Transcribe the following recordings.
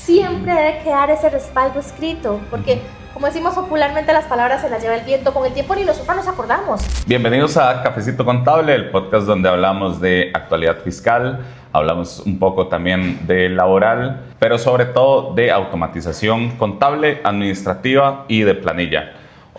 siempre debe quedar ese respaldo escrito, porque como decimos popularmente, las palabras se las lleva el viento, con el tiempo ni nosotros nos acordamos. Bienvenidos a Cafecito Contable, el podcast donde hablamos de actualidad fiscal, hablamos un poco también de laboral, pero sobre todo de automatización contable, administrativa y de planilla.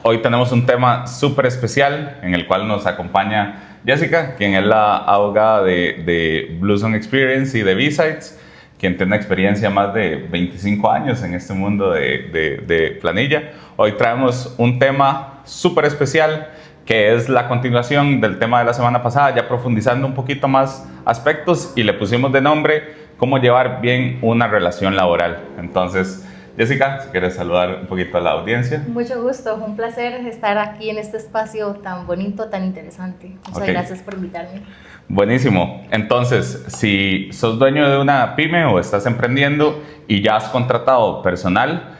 Hoy tenemos un tema súper especial en el cual nos acompaña Jessica, quien es la abogada de Bluson Experience y de B-Sides, quien tiene experiencia más de 25 años en este mundo de planilla. Hoy traemos un tema súper especial que es la continuación del tema de la semana pasada, ya profundizando un poquito más aspectos, y le pusimos de nombre cómo llevar bien una relación laboral. Entonces, Jessica, si quieres saludar un poquito a la audiencia. Mucho gusto, un placer estar aquí en este espacio tan bonito, tan interesante. Muchas gracias por invitarme. Buenísimo. Entonces, si sos dueño de una pyme o estás emprendiendo y ya has contratado personal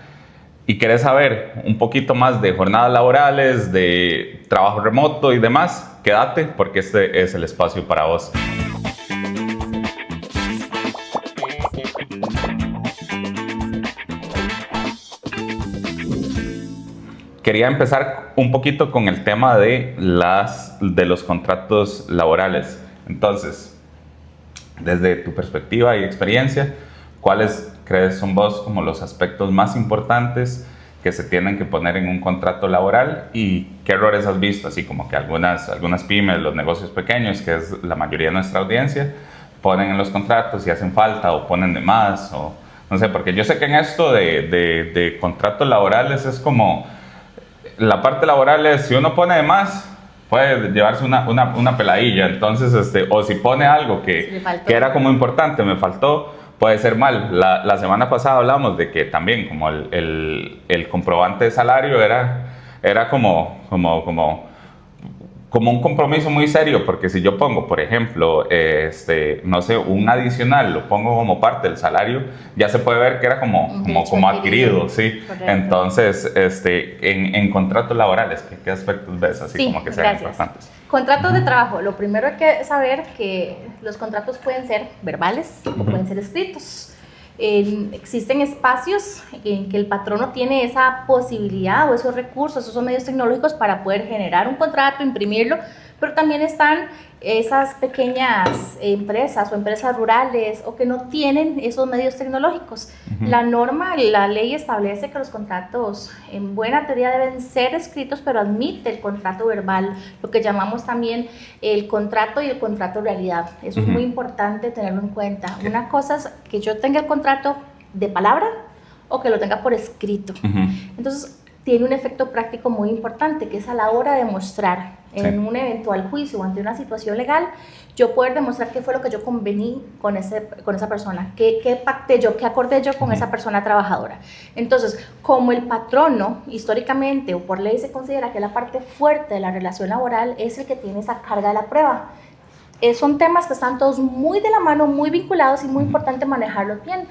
y querés saber un poquito más de jornadas laborales, de trabajo remoto y demás, quédate porque este es el espacio para vos. Quería empezar un poquito con el tema de los contratos laborales. Entonces, desde tu perspectiva y experiencia, ¿cuáles crees son vos como los aspectos más importantes que se tienen que poner en un contrato laboral y qué errores has visto? Así como que algunas pymes, los negocios pequeños, que es la mayoría de nuestra audiencia, ponen en los contratos y hacen falta o ponen de más, o no sé, porque yo sé que en esto de contratos laborales es como, la parte laboral es, si uno pone de más, puede llevarse una peladilla. Entonces, o si pone algo que era como importante, me faltó, puede ser mal. La semana pasada hablamos de que también como el comprobante de salario era como un compromiso muy serio, porque si yo pongo, por ejemplo, no sé, un adicional, lo pongo como parte del salario, ya se puede ver que era como adquirido, ¿sí? Correcto. Entonces, en contratos laborales, ¿qué aspectos ves así como que sean importantes? Contratos de trabajo, lo primero hay que saber que los contratos pueden ser verbales o pueden ser escritos. Existen espacios en que el patrono tiene esa posibilidad o esos recursos, esos medios tecnológicos para poder generar un contrato, imprimirlo, pero también están esas pequeñas empresas o empresas rurales o que no tienen esos medios tecnológicos. La norma, la ley establece que los contratos en buena teoría deben ser escritos, pero admite el contrato verbal, lo que llamamos también el contrato y el contrato realidad. Eso es muy importante tenerlo en cuenta. Una cosa es que yo tenga el contrato de palabra o que lo tenga por escrito. Entonces, tiene un efecto práctico muy importante, que es a la hora de mostrar en un eventual juicio o ante una situación legal, yo poder demostrar qué fue lo que yo convení con esa persona, qué pacté yo, qué acordé yo con esa persona trabajadora. Entonces, como el patrono, históricamente o por ley se considera que la parte fuerte de la relación laboral es el que tiene esa carga de la prueba. Son temas que están todos muy de la mano, muy vinculados y muy importante manejarlos bien.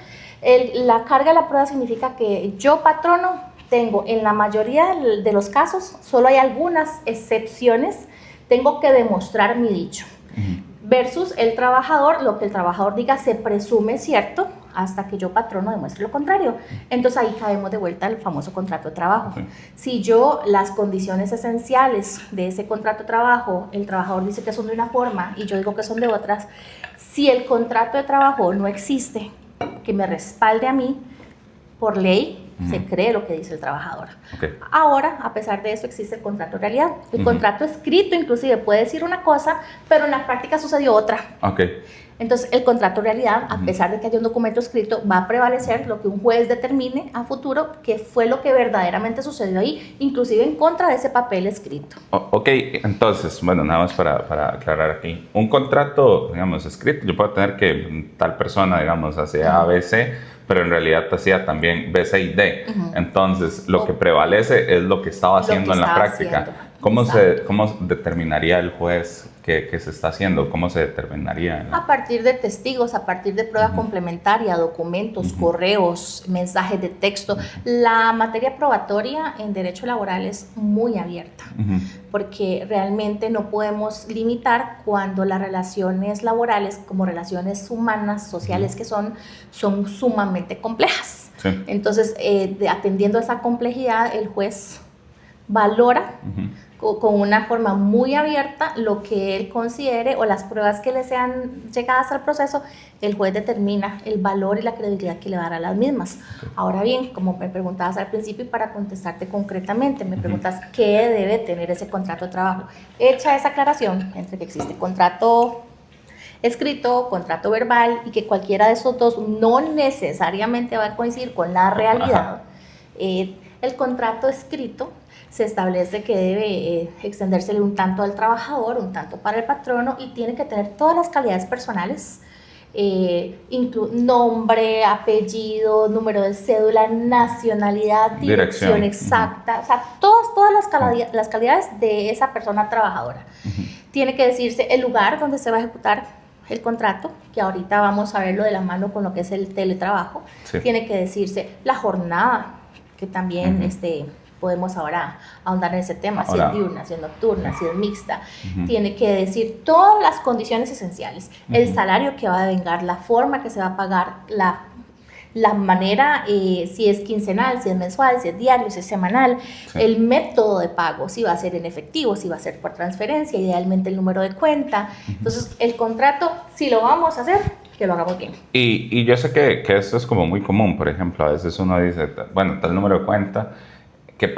La carga de la prueba significa que yo, patrono, tengo, en la mayoría de los casos, solo hay algunas excepciones, tengo que demostrar mi dicho. Versus el trabajador, lo que el trabajador diga se presume cierto hasta que yo, patrono, demuestre lo contrario. Entonces ahí caemos de vuelta al famoso contrato de trabajo. Si yo, las condiciones esenciales de ese contrato de trabajo, el trabajador dice que son de una forma y yo digo que son de otras, si el contrato de trabajo no existe que me respalde a mí, por ley, se cree lo que dice el trabajador. Ahora, a pesar de eso, existe el contrato de realidad. El contrato escrito inclusive puede decir una cosa, pero en la práctica sucedió otra. Entonces, el contrato de realidad, a pesar de que haya un documento escrito, va a prevalecer lo que un juez determine a futuro que fue lo que verdaderamente sucedió ahí, inclusive en contra de ese papel escrito. Entonces, bueno, nada más para aclarar aquí. Un contrato, digamos, escrito, yo puedo tener que tal persona, digamos, hacia ABC, pero en realidad hacía también B, C y D. Entonces, lo que prevalece es lo que estaba haciendo en la práctica. ¿Cómo determinaría el juez qué se está haciendo? ¿Cómo se determinaría? A partir de testigos, a partir de prueba complementaria, documentos, correos, mensajes de texto. La materia probatoria en derecho laboral es muy abierta, porque realmente no podemos limitar cuando las relaciones laborales, como relaciones humanas, sociales que son sumamente complejas. Sí. Entonces, atendiendo a esa complejidad, el juez valora con una forma muy abierta lo que él considere o las pruebas que le sean llegadas al proceso. El juez determina el valor y la credibilidad que le va a dar a las mismas. Ahora bien, como me preguntabas al principio y para contestarte concretamente, me preguntas qué debe tener ese contrato de trabajo. Hecha esa aclaración entre que existe contrato escrito, contrato verbal y que cualquiera de esos dos no necesariamente va a coincidir con la realidad, el contrato escrito se establece que debe extendérsele un tanto al trabajador, un tanto para el patrono y tiene que tener todas las calidades personales, nombre, apellido, número de cédula, nacionalidad, dirección exacta, o sea, todas las calidades de esa persona trabajadora. Tiene que decirse el lugar donde se va a ejecutar el contrato, que ahorita vamos a verlo de la mano con lo que es el teletrabajo. Sí. Tiene que decirse la jornada, que también podemos ahora ahondar en ese tema, si es diurna, si es nocturna, si es mixta. Tiene que decir todas las condiciones esenciales, el salario que va a devengar, la forma que se va a pagar, la manera, si es quincenal, si es mensual, si es diario, si es semanal, el método de pago, si va a ser en efectivo, si va a ser por transferencia, idealmente el número de cuenta. Entonces, el contrato, si lo vamos a hacer, que lo hagamos bien. Y yo sé que esto es como muy común, por ejemplo, a veces uno dice, bueno, tal número de cuenta, que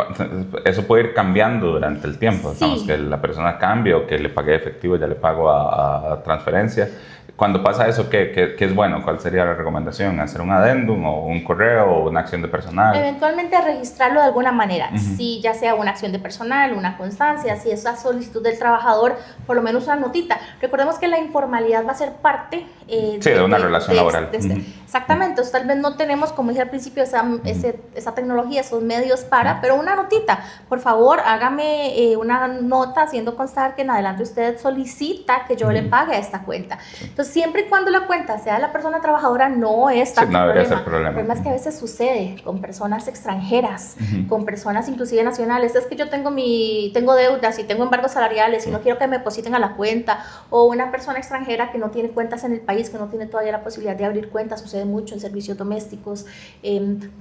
eso puede ir cambiando durante el tiempo, digamos, que la persona cambie o que le pague efectivo, ya le pago a transferencia. Cuando pasa eso, ¿qué es bueno? ¿Cuál sería la recomendación? ¿Hacer un adendum o un correo o una acción de personal? Eventualmente registrarlo de alguna manera, si ya sea una acción de personal, una constancia, si es la solicitud del trabajador, por lo menos una notita. Recordemos que la informalidad va a ser parte de una relación laboral. Exactamente, entonces tal vez no tenemos, como dije al principio, esa tecnología, esos medios para, pero una notita, por favor, hágame una nota haciendo constar que en adelante usted solicita que yo le pague a esta cuenta. Entonces, siempre y cuando la cuenta sea de la persona trabajadora, no es tanto problema. El problema es que a veces sucede con personas extranjeras, con personas inclusive nacionales. Es que yo tengo deudas y tengo embargos salariales y no quiero que me depositen a la cuenta. O una persona extranjera que no tiene cuentas en el país, que no tiene todavía la posibilidad de abrir cuentas, sucede mucho en servicios domésticos.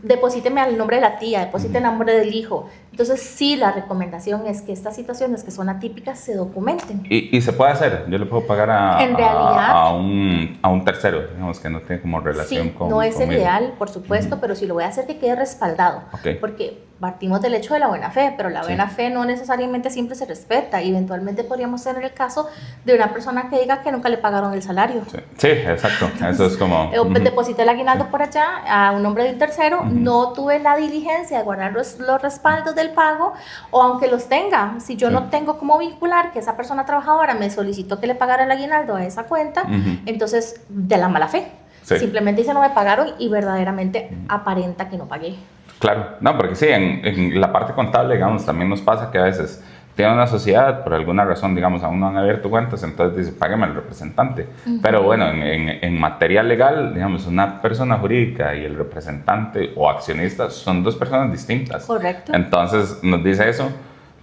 Deposíteme al nombre de la tía, deposite el nombre del hijo. Entonces, sí, la recomendación es que estas situaciones que son atípicas se documenten. ¿Y se puede hacer? Yo le puedo pagar a un tercero, digamos, que no tiene como relación con no es conmigo. El ideal, por supuesto, pero sí lo voy a hacer que quede respaldado. Porque partimos del hecho de la buena fe, pero la buena fe no necesariamente siempre se respeta. Y eventualmente podríamos tener el caso de una persona que diga que nunca le pagaron el salario. Sí, exacto. Entonces, eso es como... Deposité el aguinaldo por allá a un nombre de un tercero, no tuve la diligencia de guardar los respaldos del pago, o aunque los tenga, si yo no tengo cómo vincular que esa persona trabajadora me solicitó que le pagara el aguinaldo a esa cuenta, entonces de la mala fe. Simplemente dice no me pagaron y verdaderamente aparenta que no pagué. Claro, no, porque sí, en la parte contable, digamos, también nos pasa que a veces tiene una sociedad, por alguna razón, digamos, aún no han abierto cuentas, entonces dice, págame al representante. Pero bueno, en materia legal, digamos, una persona jurídica y el representante o accionista son dos personas distintas. Correcto. Entonces, nos dice eso.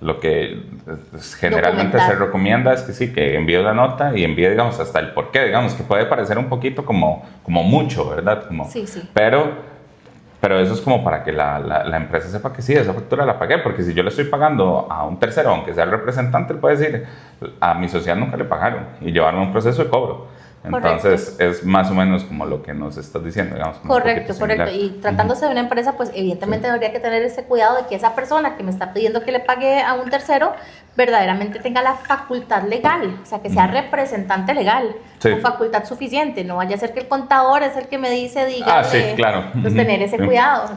Lo que generalmente se recomienda es que sí, que envíe la nota y envíe, digamos, hasta el porqué, digamos, que puede parecer un poquito como mucho, ¿verdad? Sí. Pero eso es como para que la empresa sepa que sí, esa factura la pagué, porque si yo le estoy pagando a un tercero, aunque sea el representante, él puede decir, a mi sociedad nunca le pagaron y llevarme un proceso de cobro. Entonces, es más o menos como lo que nos estás diciendo, digamos. Correcto. Y tratándose de una empresa, pues evidentemente habría que tener ese cuidado de que esa persona que me está pidiendo que le pague a un tercero, verdaderamente tenga la facultad legal, o sea, que sea representante legal, con facultad suficiente. No vaya a ser que el contador es el que me dice, dígale. Sí, claro. Entonces, tener ese cuidado.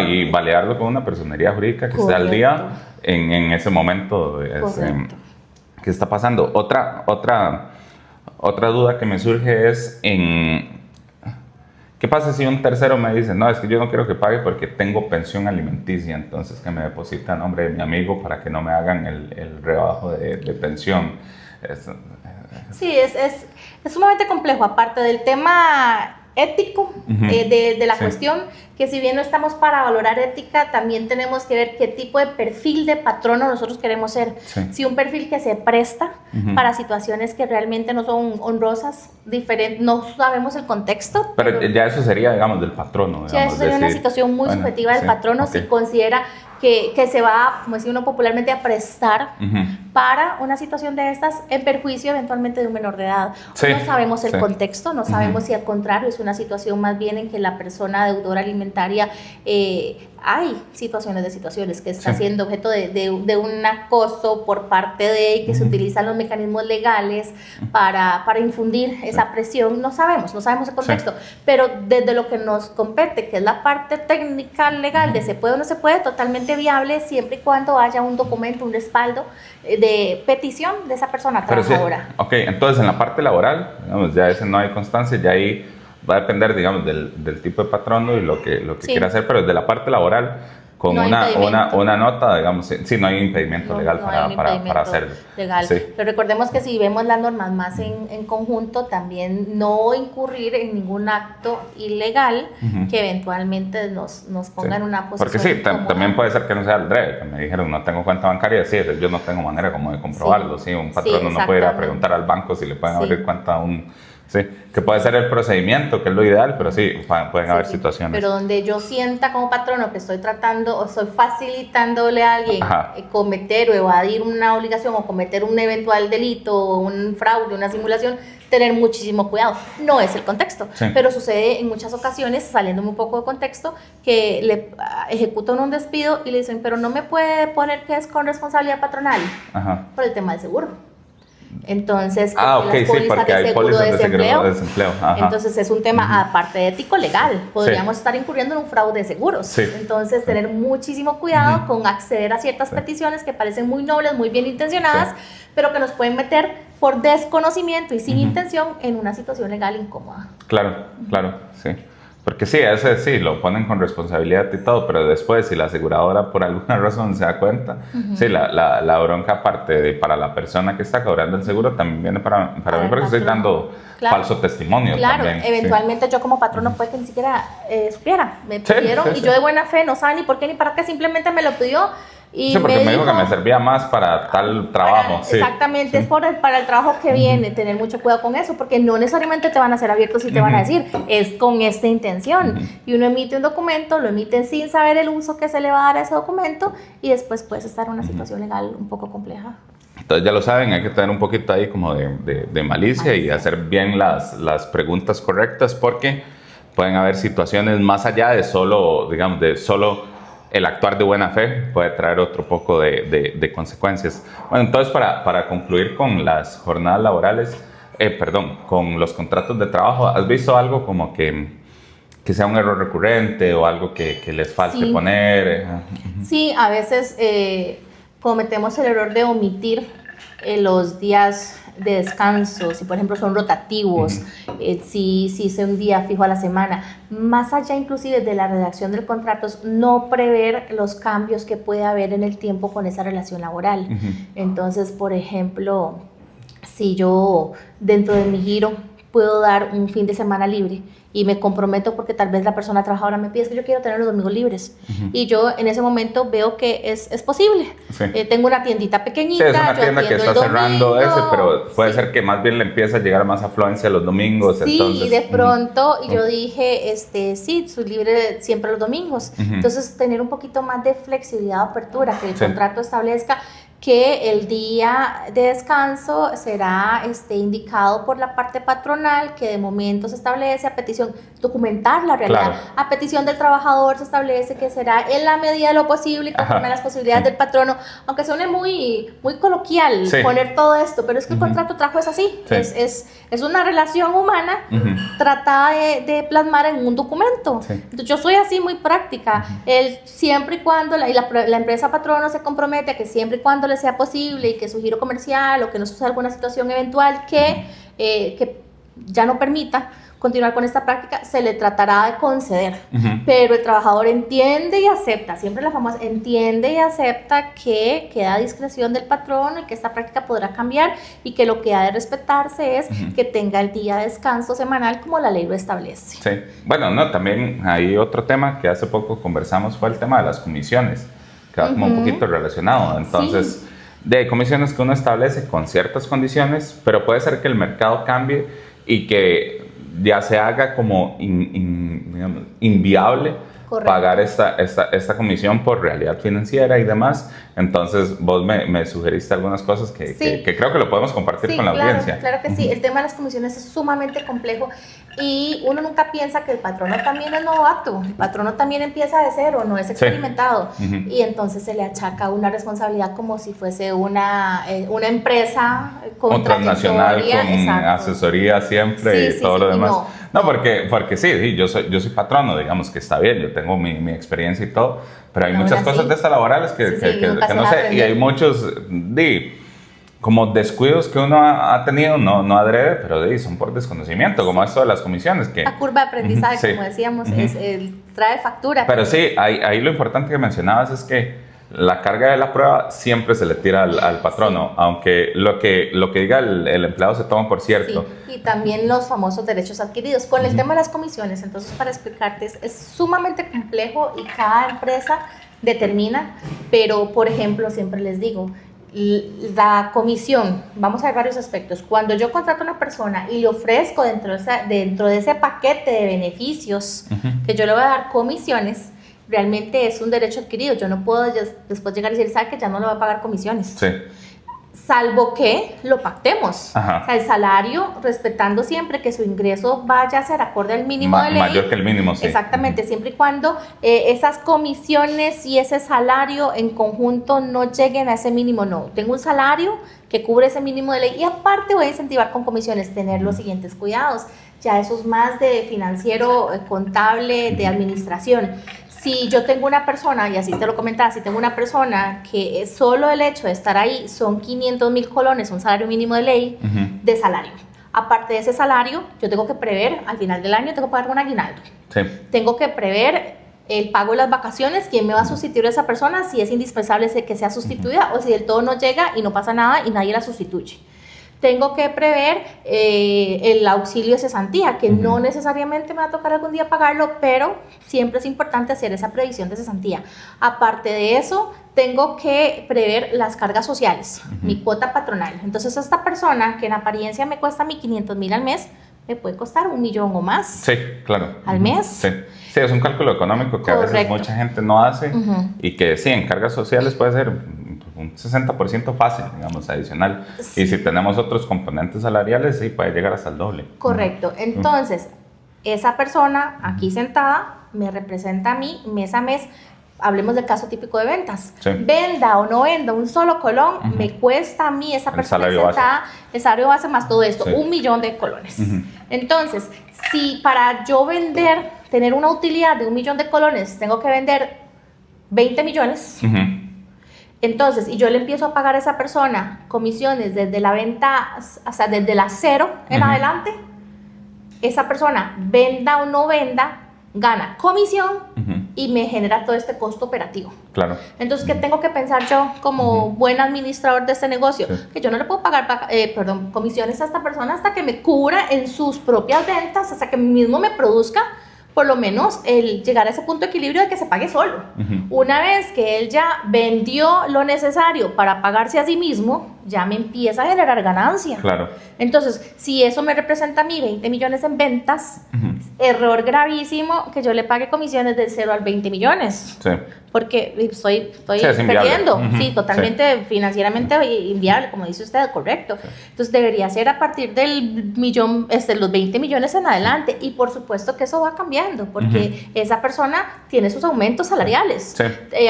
Y validarlo con una personería jurídica que esté al día en ese momento que está pasando. Otra duda que me surge es ¿qué pasa si un tercero me dice, no, es que yo no quiero que pague porque tengo pensión alimenticia, entonces que me deposita a nombre de mi amigo para que no me hagan el rebajo de pensión? Sí, es sumamente complejo. Aparte del tema ético de la cuestión, que si bien no estamos para valorar ética, también tenemos que ver qué tipo de perfil de patrono nosotros queremos ser. Si un perfil que se presta para situaciones que realmente no son honrosas, no sabemos el contexto. Pero ya eso sería, digamos, del patrono. Ya eso sería una situación muy subjetiva del patrono, si considera que se va, como decía uno popularmente, a prestar para una situación de estas en perjuicio eventualmente de un menor de edad. No sabemos el contexto, no sabemos si al contrario es una situación más bien en que la persona deudora alimentaria, hay situaciones que está siendo objeto de un acoso por parte de y que se utilizan los mecanismos legales para infundir esa presión. No sabemos el contexto, pero desde lo que nos compete, que es la parte técnica legal de se puede o no se puede, totalmente viable siempre y cuando haya un documento, un respaldo de petición de esa persona trabajadora. Ok, entonces en la parte laboral, digamos, ya ese no hay constancia, ya ahí va a depender, digamos, del tipo de patrono y lo que quiera hacer, pero desde la parte laboral, con una nota, digamos, sí, no hay impedimento legal para hacerlo. Legal. Pero recordemos que si vemos las normas más en conjunto, también no incurrir en ningún acto ilegal que eventualmente nos ponga en una posición. Porque sí, también puede ser que no sea el DRE, que me dijeron no tengo cuenta bancaria, sí, yo no tengo manera como de comprobarlo, un patrono no puede ir a preguntar al banco si le pueden abrir cuenta a un... Sí, que puede ser el procedimiento, que es lo ideal, pero sí, pueden haber situaciones. Pero donde yo sienta como patrono que estoy tratando o estoy facilitándole a alguien cometer o evadir una obligación o cometer un eventual delito o un fraude, una simulación, tener muchísimo cuidado. No es el contexto, pero sucede en muchas ocasiones, saliéndome un poco de contexto, que le ejecutan un despido y le dicen, pero no me puede poner que es con responsabilidad patronal por el tema del seguro. Entonces, las pólizas de seguro de desempleo. Entonces es un tema aparte de ético legal. Podríamos estar incurriendo en un fraude de seguros. Entonces tener muchísimo cuidado con acceder a ciertas peticiones que parecen muy nobles, muy bien intencionadas, pero que nos pueden meter por desconocimiento y sin intención en una situación legal incómoda. Claro, sí. Porque sí, ese sí, lo ponen con responsabilidad y todo, pero después si la aseguradora por alguna razón se da cuenta, sí, la bronca aparte para la persona que está cobrando el seguro también viene para mí porque estoy dando falso testimonio. También, eventualmente yo como patrono puede que ni siquiera supiera, me pidieron y yo de buena fe no sabía ni por qué ni para qué, simplemente me lo pidió. Y porque me dijo que me servía más para tal trabajo. Exactamente, es para el trabajo que viene, tener mucho cuidado con eso, porque no necesariamente te van a ser abiertos y te van a decir, es con esta intención. Y uno emite un documento, lo emite sin saber el uso que se le va a dar a ese documento y después puedes estar en una situación legal un poco compleja. Entonces ya lo saben, hay que tener un poquito ahí como de malicia y hacer bien las preguntas correctas porque pueden haber situaciones más allá de solo, digamos, el actuar de buena fe puede traer otro poco de consecuencias. Bueno, entonces para concluir con las jornadas laborales, con los contratos de trabajo, ¿has visto algo como que sea un error recurrente o algo que les falte poner? Sí, a veces cometemos el error de omitir los días de descanso, si por ejemplo son rotativos, si es un día fijo a la semana, más allá inclusive de la redacción del contrato, no prever los cambios que puede haber en el tiempo con esa relación laboral. Entonces, por ejemplo, si yo dentro de mi giro puedo dar un fin de semana libre y me comprometo porque tal vez la persona trabajadora me pide, es que yo quiero tener los domingos libres. Y yo en ese momento veo que es posible. Tengo una tiendita pequeñita. Sí, es una tienda que está cerrando pero puede ser que más bien le empiece a llegar más afluencia los domingos. Sí, entonces, y de pronto yo dije, sí, soy libre siempre los domingos. Entonces tener un poquito más de flexibilidad o apertura, que el contrato establezca que el día de descanso será indicado por la parte patronal, que de momento se establece a petición, documentar la realidad, a petición del trabajador se establece que será en la medida de lo posible, conforme a las posibilidades del patrono, aunque suene muy coloquial poner todo esto, pero es que el contrato trabajo es así, es una relación humana tratada de plasmar en un documento. Entonces, yo soy así muy práctica, siempre y cuando la empresa patrono se compromete a que siempre y cuando le sea posible y que su giro comercial o que no suceda alguna situación eventual que ya no permita continuar con esta práctica, se le tratará de conceder. Pero el trabajador entiende y acepta, siempre la famosa, entiende y acepta que queda a discreción del patrón y que esta práctica podrá cambiar y que lo que ha de respetarse es que tenga el día de descanso semanal como la ley lo establece. Sí, bueno, no, también hay otro tema que hace poco conversamos, fue el tema de las comisiones, que va como un poquito relacionado. Entonces, de comisiones que uno establece con ciertas condiciones, pero puede ser que el mercado cambie y que ya se haga como digamos, inviable. Correcto. Pagar esta comisión por realidad financiera y demás. Entonces vos me sugeriste algunas cosas que creo que lo podemos compartir con la audiencia. Claro que sí, el tema de las comisiones es sumamente complejo y uno nunca piensa que el patrono también es novato, el patrono también empieza de cero, no es experimentado, y entonces se le achaca una responsabilidad como si fuese una empresa con transnacional, con asesoría siempre y todo lo demás. No, porque sí, yo soy patrono, digamos que está bien, yo tengo mi experiencia y todo, pero hay muchas cosas de estas laborales que no sé, y hay muchos como descuidos que uno ha tenido, no adrede, pero son por desconocimiento, como esto de las comisiones. La curva de aprendizaje, como decíamos, trae factura. Pero sí, ahí lo importante que mencionabas es que la carga de la prueba siempre se le tira al patrono, aunque lo que diga el empleado se toma por cierto. Sí, y también los famosos derechos adquiridos. Con el tema de las comisiones, entonces para explicarte, es sumamente complejo y cada empresa determina, pero por ejemplo, siempre les digo, la comisión, vamos a ver varios aspectos. Cuando yo contrato a una persona y le ofrezco dentro de ese paquete de beneficios que yo le voy a dar comisiones, realmente es un derecho adquirido. Yo no puedo después llegar y decir, ¿sabe que ya no le va a pagar comisiones? Sí. Salvo que lo pactemos. Ajá. O sea, el salario, respetando siempre que su ingreso vaya a ser acorde al mínimo de ley. Mayor que el mínimo, sí. Exactamente, siempre y cuando esas comisiones y ese salario en conjunto no lleguen a ese mínimo. No, tengo un salario que cubre ese mínimo de ley y aparte voy a incentivar con comisiones tener los siguientes cuidados. Ya eso es más de financiero, contable, de administración. Si yo tengo una persona, y así te lo comentaba, si tengo una persona que solo el hecho de estar ahí son 500,000 colones, un salario mínimo de ley de salario. Aparte de ese salario, yo tengo que prever, al final del año tengo que pagar un aguinaldo. Sí. Tengo que prever el pago de las vacaciones, quién me va a sustituir a esa persona, si es indispensable que sea sustituida o si del todo no llega y no pasa nada y nadie la sustituye. Tengo que prever el auxilio de cesantía, que no necesariamente me va a tocar algún día pagarlo, pero siempre es importante hacer esa previsión de cesantía. Aparte de eso, tengo que prever las cargas sociales, mi cuota patronal. Entonces, esta persona que en apariencia me cuesta 500,000 al mes, me puede costar 1,000,000 o más. Sí, claro. ¿Al mes? Sí, es un cálculo económico que a veces mucha gente no hace y que sí, en cargas sociales puede ser un 60% fácil, digamos, adicional. Sí. Y si tenemos otros componentes salariales, sí, puede llegar hasta el doble. Correcto. Entonces, esa persona aquí sentada me representa a mí mes a mes. Hablemos del caso típico de ventas. Sí. Venda o no venda un solo colón, me cuesta a mí esa persona sentada, el salario base más todo esto, 1,000,000 de colones. Entonces, si para yo vender, tener una utilidad de 1,000,000 de colones, tengo que vender 20 millones, entonces, y yo le empiezo a pagar a esa persona comisiones desde la venta, o sea, desde la 0 en adelante, esa persona, venda o no venda, gana comisión y me genera todo este costo operativo. Claro. Entonces, ¿qué tengo que pensar yo como buen administrador de este negocio? Sí. Que yo no le puedo pagar comisiones a esta persona hasta que me cubra en sus propias ventas, hasta que mismo me produzca por lo menos el llegar a ese punto de equilibrio de que se pague solo. Una vez que él ya vendió lo necesario para pagarse a sí mismo, ya me empieza a generar ganancia. Claro. Entonces, si eso me representa a mí 20 millones en ventas, error gravísimo que yo le pague comisiones del 0 al 20 millones. Sí. Porque estoy perdiendo. Sí, totalmente financieramente inviable, como dice usted, correcto. Sí. Entonces, debería ser a partir del millón, los 20 millones en adelante. Y por supuesto que eso va cambiando, porque esa persona tiene sus aumentos salariales,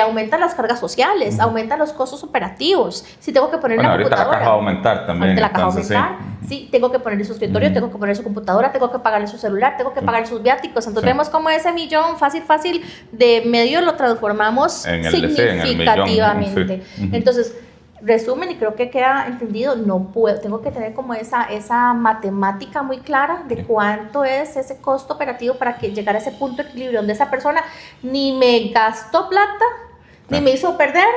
aumentan las cargas sociales, aumentan los costos operativos. Si tengo que poner una computadora. Ahorita la caja va a aumentar también. Ahorita la caja va a aumentar. Sí, tengo que poner su escritorio, tengo que poner su computadora, tengo que pagarle su celular, tengo que pagar sus viáticos. Entonces vemos cómo ese millón fácil de medio lo transformamos significativamente. Entonces, resumen, y creo que queda entendido, no puedo, tengo que tener como esa matemática muy clara de cuánto es ese costo operativo para que llegar a ese punto de equilibrio donde esa persona ni me gastó plata, ni me hizo perder,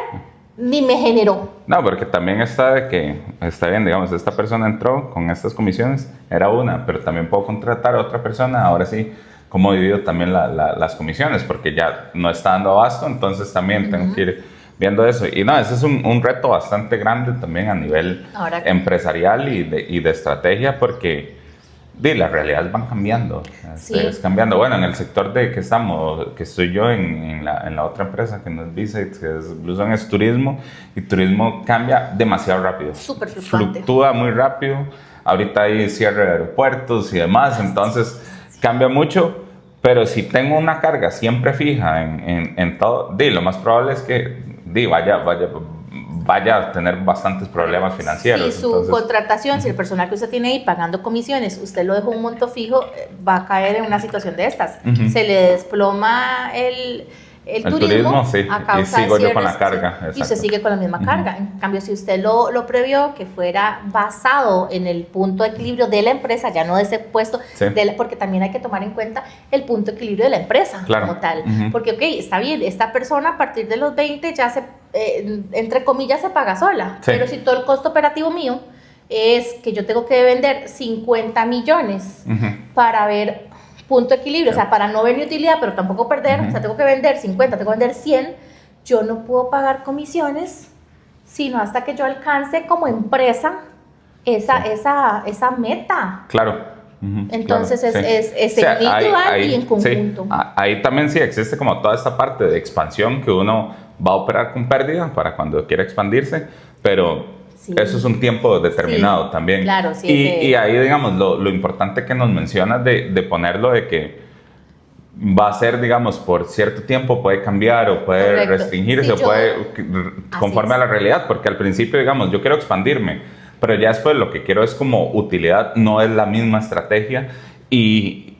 ni me generó. No, porque también está de que, está bien, digamos, esta persona entró con estas comisiones, era una, pero también puedo contratar a otra persona, ahora sí, cómo divido también las comisiones, porque ya no está dando abasto, entonces también tengo que ir viendo eso. Y no, ese es un reto bastante grande también a nivel empresarial y de estrategia, porque las realidades van cambiando. Es cambiando. Bueno, en el sector de que estamos, que estoy yo en la otra empresa que no es Visit, que es Blue Zone, es turismo, y turismo cambia demasiado rápido. Súper fluctuante. Fluctúa muy rápido. Ahorita hay cierre de aeropuertos y demás, entonces cambia mucho. Pero si tengo una carga siempre fija en todo, lo más probable es que vaya a tener bastantes problemas financieros. Si su contratación, si el personal que usted tiene ahí pagando comisiones, usted lo dejó un monto fijo, va a caer en una situación de estas. Se le desploma el turismo sí, a causa y sigo de yo con la carga. Y usted sigue con la misma carga. En cambio, si usted lo previó que fuera basado en el punto de equilibrio de la empresa, ya no de ese puesto, porque también hay que tomar en cuenta el punto de equilibrio de la empresa como tal. Porque, ok, está bien, esta persona a partir de los 20 ya entre comillas, se paga sola. Pero si todo el costo operativo mío es que yo tengo que vender 50 millones para ver punto de equilibrio, o sea, para no ver mi utilidad, pero tampoco perder, o sea, tengo que vender 50, tengo que vender 100, yo no puedo pagar comisiones, sino hasta que yo alcance como empresa esa meta. Claro. Entonces claro, es individual y en conjunto. Sí, ahí también sí existe como toda esta parte de expansión que uno va a operar con pérdida para cuando quiera expandirse, pero eso es un tiempo determinado también. Claro, sí. Y ahí, digamos, lo importante que nos mencionas de ponerlo de que va a ser, digamos, por cierto tiempo puede cambiar o puede restringirse o puede conforme a la realidad, porque al principio, digamos, yo quiero expandirme, pero ya después lo que quiero es como utilidad, no es la misma estrategia y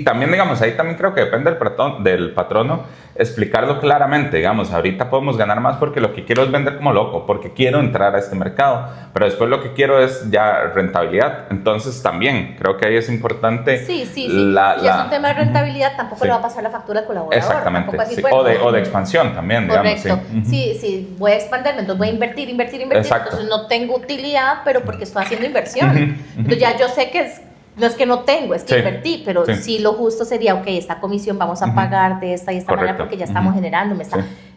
también, digamos, ahí también creo que depende del patrono explicarlo claramente, digamos, ahorita podemos ganar más porque lo que quiero es vender como loco, porque quiero entrar a este mercado, pero después lo que quiero es ya rentabilidad, entonces también creo que ahí es importante. Sí, y es un tema de rentabilidad, tampoco le va a pasar la factura al colaborador. Exactamente, decir, o de expansión también, correcto. digamos. Sí, voy a expandirme, entonces voy a invertir, entonces no tengo utilidad, pero porque estoy haciendo inversión. Entonces ya yo sé que no es que no tengo, es que invertí, pero sí lo justo sería, ok, esta comisión vamos a pagar de esta y esta manera porque ya estamos generando,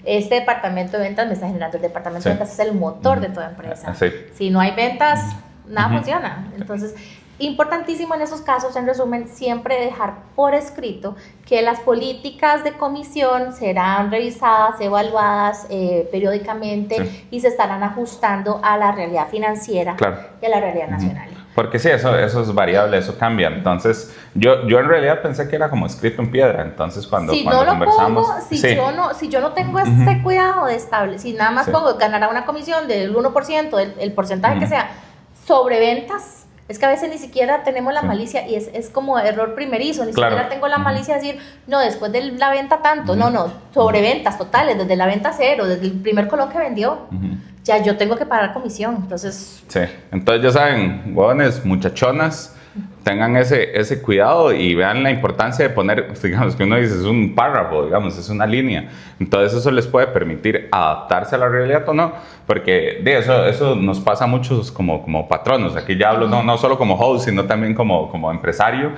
este departamento de ventas me está generando, el departamento de ventas es el motor de toda empresa. Si no hay ventas, nada funciona. Entonces, importantísimo en esos casos, en resumen, siempre dejar por escrito que las políticas de comisión serán revisadas, evaluadas periódicamente y se estarán ajustando a la realidad financiera y a la realidad nacional. Porque sí, eso es variable, eso cambia. Entonces, yo en realidad pensé que era como escrito en piedra. Entonces, cuando conversamos... Si yo no tengo ese cuidado de establecer, si nada más pongo ganará una comisión del 1%, el porcentaje que sea, sobre ventas, es que a veces ni siquiera tenemos la malicia y es como error primerizo, ni siquiera tengo la malicia de decir, no, después de la venta tanto, no, sobre ventas totales, desde la venta cero, desde el primer colón que vendió. Ya yo tengo que pagar comisión, entonces... Sí, entonces ya saben, huevones, muchachonas, tengan ese cuidado y vean la importancia de poner, digamos que uno dice, es un párrafo, digamos, es una línea. Entonces eso les puede permitir adaptarse a la realidad o no, porque eso nos pasa a muchos como patronos. Aquí ya hablo no solo como host, sino también como empresario.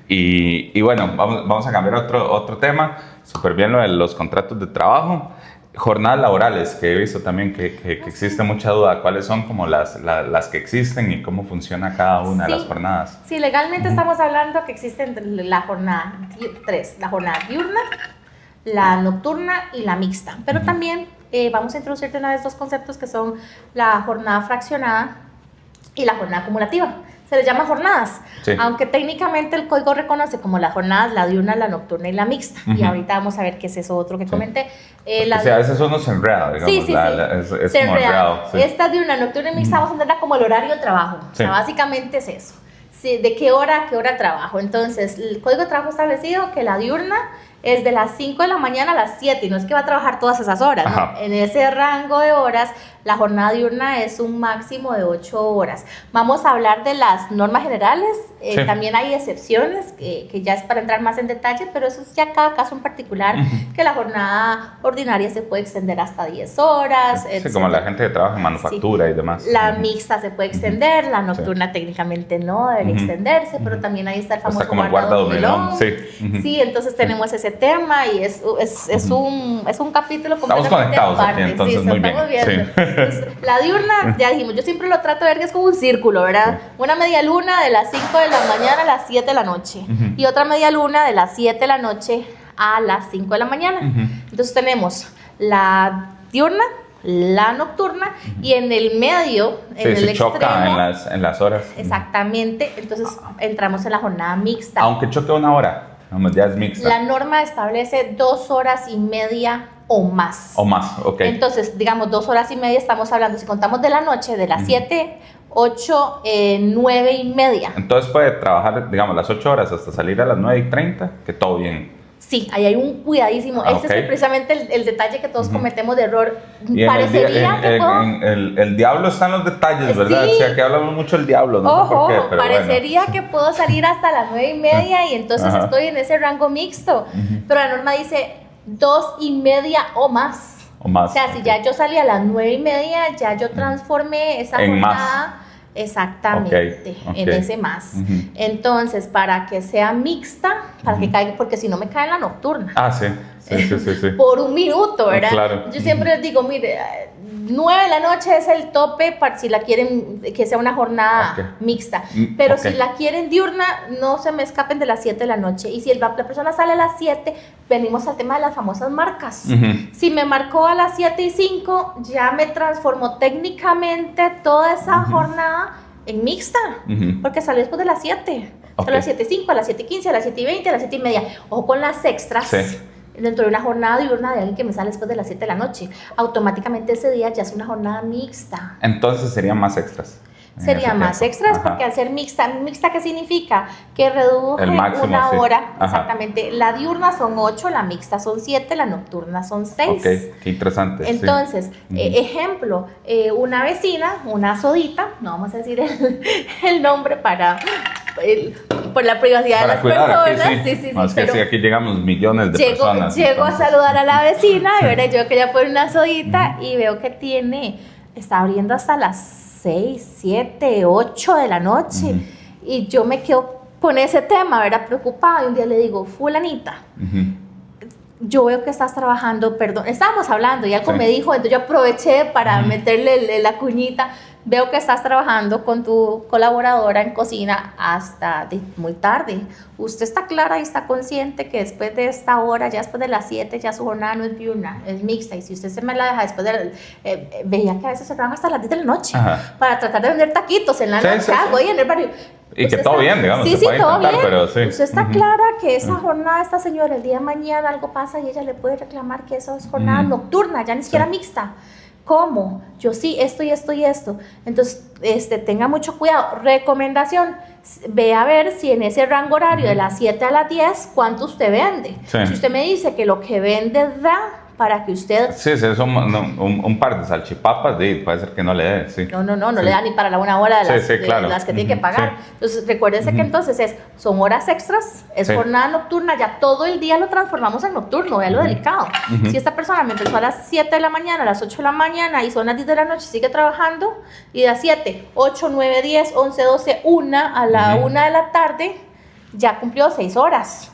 Y bueno, vamos a cambiar otro tema, súper bien lo de los contratos de trabajo. Jornadas laborales, que he visto también que existe mucha duda, ¿cuáles son como las que existen y cómo funciona cada una de las jornadas? Sí, legalmente estamos hablando que existen la jornada diurna, la nocturna y la mixta, pero también vamos a introducir de una vez dos conceptos que son la jornada fraccionada y la jornada acumulativa. Se les llama jornadas, aunque técnicamente el código reconoce como las jornadas, la diurna, la nocturna y la mixta. Y ahorita vamos a ver qué es eso otro que comenté. O sea, a veces uno se enreda, digamos. Es se como enredado. Esta diurna, nocturna y mixta vamos a entenderla como el horario de trabajo. O sea, básicamente es eso. ¿De qué hora a qué hora trabajo? Entonces, el código de trabajo establecido que la diurna es de las 5 de la mañana a las 7, y no es que va a trabajar todas esas horas, ¿no? En ese rango de horas, la jornada diurna es un máximo de 8 horas. Vamos a hablar de las normas generales, también hay excepciones, que ya es para entrar más en detalle, pero eso es ya cada caso en particular, que la jornada ordinaria se puede extender hasta 10 horas. Sí, como la gente que trabaja en manufactura y demás. La mixta se puede extender, la nocturna técnicamente no debería extenderse, pero también ahí está el famoso guarda-dormilón. Sí, entonces tenemos ese tema y es un capítulo completamente. Estamos conectados aparte. Aquí, entonces muy bien. Entonces, la diurna, ya dijimos, yo siempre lo trato de ver que es como un círculo, ¿verdad? Una media luna de las 5 de la mañana a las 7 de la noche y otra media luna de las 7 de la noche a las 5 de la mañana. Entonces tenemos la diurna, la nocturna, y en el medio, en el extremo, choca en las horas. Exactamente, entonces entramos en la jornada mixta. Aunque choque una hora, ya es mixta. La norma establece 2 horas y media o más. O más, ok. Entonces, digamos, 2 horas y media estamos hablando, si contamos de la noche, de las 7, 8, 9 y media. Entonces puede trabajar, digamos, las 8 horas hasta salir a las 9:30, que todo bien. Sí, ahí hay un cuidadísimo. Este es precisamente el detalle que todos cometemos de error. Y parecería el diablo está en los detalles, ¿verdad? Sí. O sea, que hablamos mucho del diablo, no Ojo, sé por qué, pero parecería que puedo salir hasta las 9:30 y entonces estoy en ese rango mixto. Pero la norma dice 2:30 o más. O sea, si ya yo salí a las 9:30, ya yo transformé esa jornada. Exactamente, en ese más. Entonces, para que sea mixta, para que caiga, porque si no me cae en la nocturna. Sí. Por un minuto, ¿verdad? Claro. Yo siempre les digo, mire, 9 de la noche es el tope para si la quieren que sea una jornada mixta. Pero si la quieren diurna, no se me escapen de las 7 de la noche. Y si la persona sale a las 7, venimos al tema de las famosas marcas. Si me marcó a las 7:05, ya me transformó técnicamente toda esa jornada en mixta, porque salió después de las 7. A las 7:05, a las 7:15, a las 7:20, a las 7:30. Ojo con las extras. Dentro de una jornada diurna de alguien que me sale después de las 7 de la noche, automáticamente ese día ya es una jornada mixta. Entonces serían más extras. Sería más extras porque al ser mixta, ¿qué significa? Que reduje una hora. Exactamente. La diurna son 8, la mixta son 7, la nocturna son 6. Ok, qué interesante. Entonces, ejemplo, una vecina, una sodita, no vamos a decir el nombre por la privacidad de las personas. Sí. Más que si aquí llegamos millones de personas. Llego a saludar a la vecina, y veré yo que ella pone una sodita y veo que está abriendo hasta las 6, 7, 8 de la noche. Y yo me quedo con ese tema, ¿verdad? Preocupada. Y un día le digo, fulanita, yo veo que estás trabajando, perdón, estábamos hablando y algo me dijo, entonces yo aproveché para meterle la cuñita. Veo que estás trabajando con tu colaboradora en cocina hasta muy tarde. ¿Usted está clara y está consciente que después de esta hora, ya después de las 7, ya su jornada no es diurna, es mixta? Y si usted se me la deja después veía que a veces se trabajan hasta las 10 de la noche para tratar de vender taquitos en la noche, ahí en el barrio. Y que todo bien, digamos. Sí, todo bien. Pero ¿Usted está clara que esa jornada, esta señora, el día de mañana algo pasa y ella le puede reclamar que eso es jornada nocturna, ya ni siquiera mixta? ¿Cómo? Yo sí, esto y esto y esto. Entonces, tenga mucho cuidado. Recomendación, ve a ver si en ese rango horario de las 7 a las 10, ¿cuánto usted vende? Si usted me dice que lo que vende da para que usted... Sí, es un par de salchipapas, puede ser que no le dé, No le da ni para la una hora de las que tiene que pagar. Entonces, recuérdese que entonces son horas extras, es jornada nocturna, ya todo el día lo transformamos en nocturno, vea lo delicado. Si esta persona me empezó a las 7 de la mañana, a las 8 de la mañana y son las 10 de la noche, sigue trabajando, y de las 7, 8, 9, 10, 11, 12, 1 a la 1 de la tarde, ya cumplió 6 horas.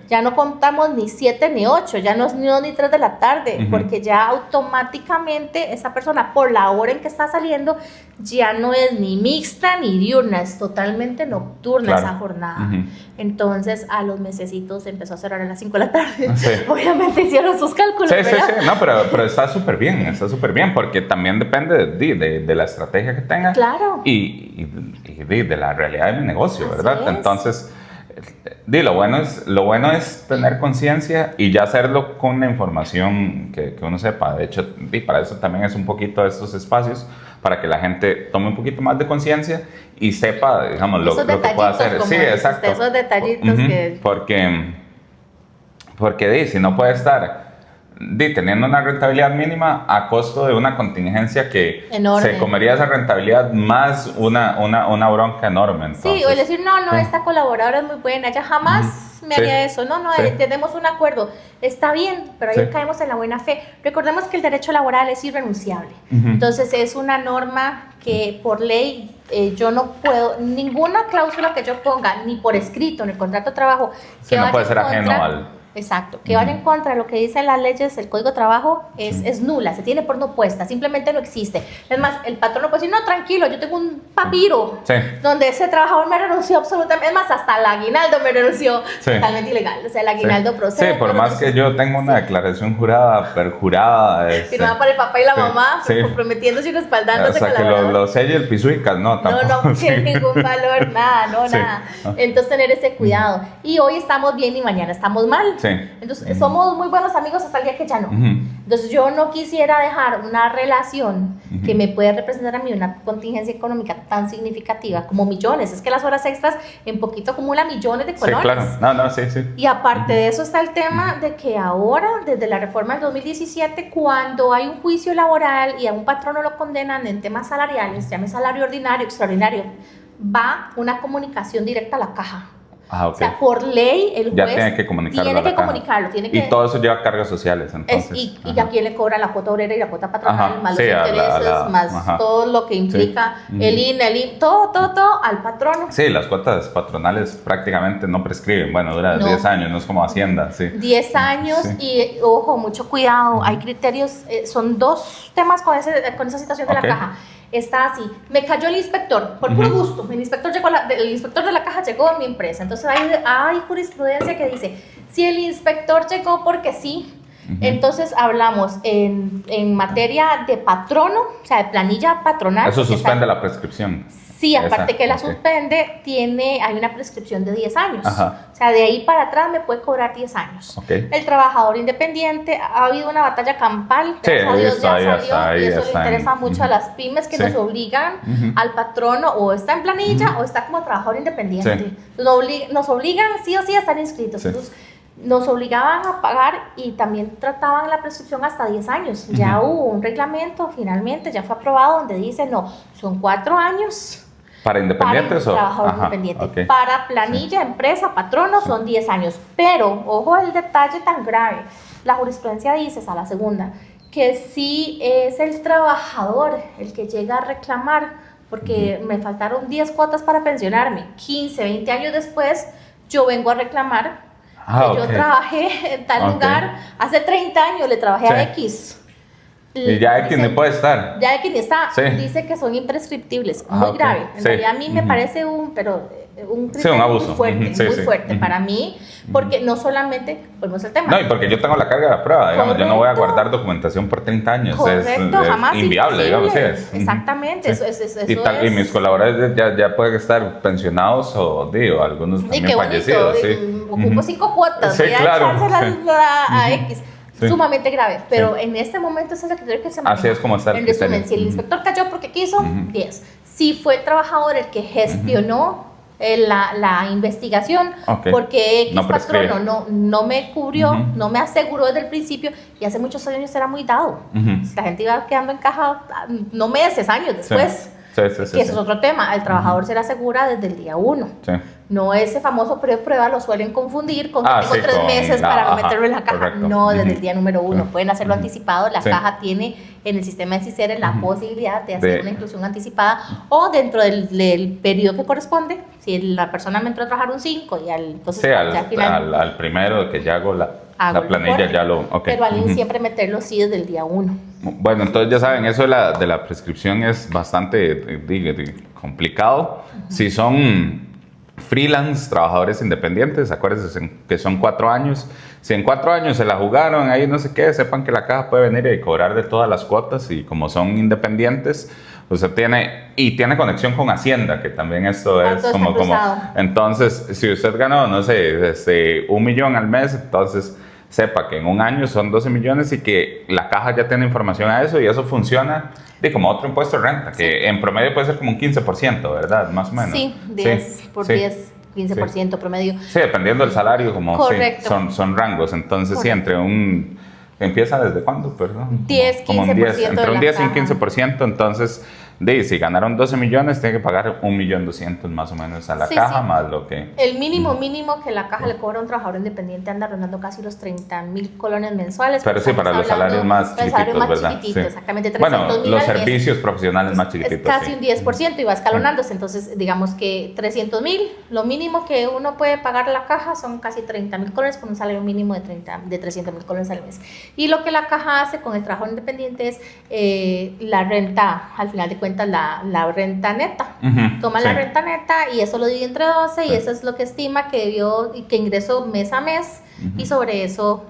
Ya no contamos ni 7 ni 8, ya no es ni 3 de la tarde, porque ya automáticamente esa persona, por la hora en que está saliendo, ya no es ni mixta ni diurna, es totalmente nocturna esa jornada. Entonces, a los mesecitos empezó a cerrar a las 5 de la tarde. Obviamente hicieron sus cálculos. No, pero está súper bien, porque también depende de la estrategia que tenga. Y de la realidad de mi negocio, ¿verdad? Entonces, lo bueno es tener conciencia y ya hacerlo con la información que uno sepa. De hecho, para eso también es un poquito de estos espacios, para que la gente tome un poquito más de conciencia y sepa, digamos, lo que puede hacer. Sí, exacto. Esos detallitos Porque si no puede estar teniendo una rentabilidad mínima a costo de una contingencia que enorme. Se comería esa rentabilidad más una bronca enorme. Entonces, sí, o decir, no, esta colaboradora es muy buena, ella jamás me haría eso. No, tenemos un acuerdo, está bien, pero ahí caemos en la buena fe. Recordemos que el derecho laboral es irrenunciable. Entonces, es una norma que por ley yo no puedo, ninguna cláusula que yo ponga, ni por escrito en el contrato de trabajo, que no puede ser ajeno al... Exacto, que vaya en contra de lo que dicen las leyes, el Código de Trabajo es nula, se tiene por no puesta, simplemente no existe. Es más, el patrón no puede decir, no, tranquilo, yo tengo un papiro donde ese trabajador me renunció absolutamente, es más, hasta el aguinaldo me renunció, totalmente ilegal, o sea, el aguinaldo procede. Sí, por más que yo tenga una declaración jurada, perjurada, firmada por el papá y la mamá, comprometiéndose y respaldándose. O sea, que lo selle el pisuicas, no, tampoco. No tiene ningún valor, nada, nada. Entonces, tener ese cuidado. Y hoy estamos bien y mañana estamos mal. Entonces, somos muy buenos amigos hasta el día que ya no. Entonces, yo no quisiera dejar una relación que me puede representar a mí una contingencia económica tan significativa como millones. Es que las horas extras en poquito acumulan millones de colones. Sí, claro. Sí. Y aparte de eso está el tema de que ahora, desde la reforma del 2017, cuando hay un juicio laboral y a un patrono lo condenan en temas salariales, llame salario ordinario, extraordinario, va una comunicación directa a la caja. Okay. O sea, por ley, el juez tiene que comunicarlo. Y todo eso lleva cargas sociales, entonces. Y a quién le cobra la cuota obrera y la cuota patronal, más los intereses, más todo lo que implica el INE, todo al patrono. Sí, las cuotas patronales prácticamente no prescriben. Bueno, duran 10 años, no es como Hacienda. 10 años y, ojo, mucho cuidado. Hay criterios, son 2 temas con esa situación de la caja. Está así, me cayó el inspector, por puro gusto, el inspector de la caja llegó a mi empresa, entonces hay jurisprudencia que dice, si el inspector llegó porque sí, entonces hablamos en materia de patrono, o sea, de planilla patronal. Eso suspende la prescripción. Sí, aparte que la suspende, hay una prescripción de 10 años. O sea, de ahí para atrás me puede cobrar 10 años. El trabajador independiente, ha habido una batalla campal, gracias a Dios ya salió, y eso le interesa mucho a las pymes que nos obligan al patrono, o está en planilla o está como trabajador independiente. Nos obligan sí o sí a estar inscritos. Entonces, nos obligaban a pagar y también trataban la prescripción hasta 10 años. Ya hubo un reglamento, finalmente, ya fue aprobado, donde dice, no, son 4 años... ¿Para independientes para trabajador independiente. Para planilla, empresa, patrono, son 10 años. Pero, ojo el detalle tan grave. La jurisprudencia dice, a la segunda, que si es el trabajador el que llega a reclamar, porque me faltaron 10 cuotas para pensionarme, 15, 20 años después, yo vengo a reclamar que yo trabajé en tal lugar, hace 30 años le trabajé a X. Y ya X ni puede estar. Ya X ni está. Dice que son imprescriptibles. Muy grave. En realidad a mí me parece un criterio abuso. Muy fuerte para mí, porque no solamente, volvemos al tema. No, y porque yo tengo la carga de la prueba, digamos, yo no voy a guardar documentación por 30 años. Correcto, jamás es inviable, digamos. Exactamente, eso y mis colaboradores ya pueden estar pensionados o algunos también fallecidos. Ocupo 5 cuotas, voy a echárselas a X. Sumamente grave, pero en este momento ese es el criterio que se maneja. Así es como está el criterio. En resumen, si el inspector cayó porque quiso, 10. Si fue el trabajador el que gestionó la investigación, porque X patrono no me cubrió, no me aseguró desde el principio, y hace muchos años era muy dado. La gente iba quedando en caja, no meses, años después. Que eso es otro tema. El trabajador se le asegura desde el día 1. No ese famoso periodo de prueba lo suelen confundir con que tengo 3 meses para meterlo en la caja. Correcto. No, desde el día número 1. Pueden hacerlo anticipado. La caja tiene en el sistema de CICER la posibilidad de hacer una inclusión anticipada, o dentro del periodo que corresponde. Si la persona me entró a trabajar un 5 y entonces al primero que ya hago la planilla ya lo... Pero alguien siempre meterlo desde el día 1. Bueno, entonces ya saben, eso de la prescripción es bastante complicado. Si son freelance, trabajadores independientes, acuérdense que son 4 años. Si en 4 años se la jugaron, ahí no sé qué, sepan que la caja puede venir y cobrar de todas las cuotas, y como son independientes, usted tiene conexión con Hacienda, que también esto es como entonces, si usted ganó, no sé, 1 millón al mes, entonces sepa que en un año son 12 millones y que la caja ya tiene información a eso, y eso funciona como otro impuesto de renta, que en promedio puede ser como un 15%, ¿verdad? Más o menos. Sí, 10 por 10. 15% promedio. Sí, dependiendo del salario, como Correcto. Sí, son rangos. Entonces, sí, entre un... ¿Empieza desde cuándo? Perdón. 10, 15% como un 10, entre un 10 y un caja. 15%. Entonces, si ganaron 12 millones, tiene que pagar 1.200.000 más o menos a la caja, más lo que... El mínimo que la caja le cobra a un trabajador independiente anda rondando casi los 30.000 colones mensuales. Pero sí, para los salarios más chiquititos, ¿verdad? Chiquititos, sí. exactamente. Bueno, los servicios profesionales más chiquititos. Es casi un 10% y va escalonándose. Entonces, digamos que 300.000, lo mínimo que uno puede pagar la caja son casi 30.000 colones con un salario mínimo de 300.000 colones al mes. Y lo que la caja hace con el trabajador independiente es la renta, al final de cuentas, la renta neta. Toma la renta neta y eso lo divide entre 12 y eso es lo que estima que debió y que ingresó mes a mes y sobre eso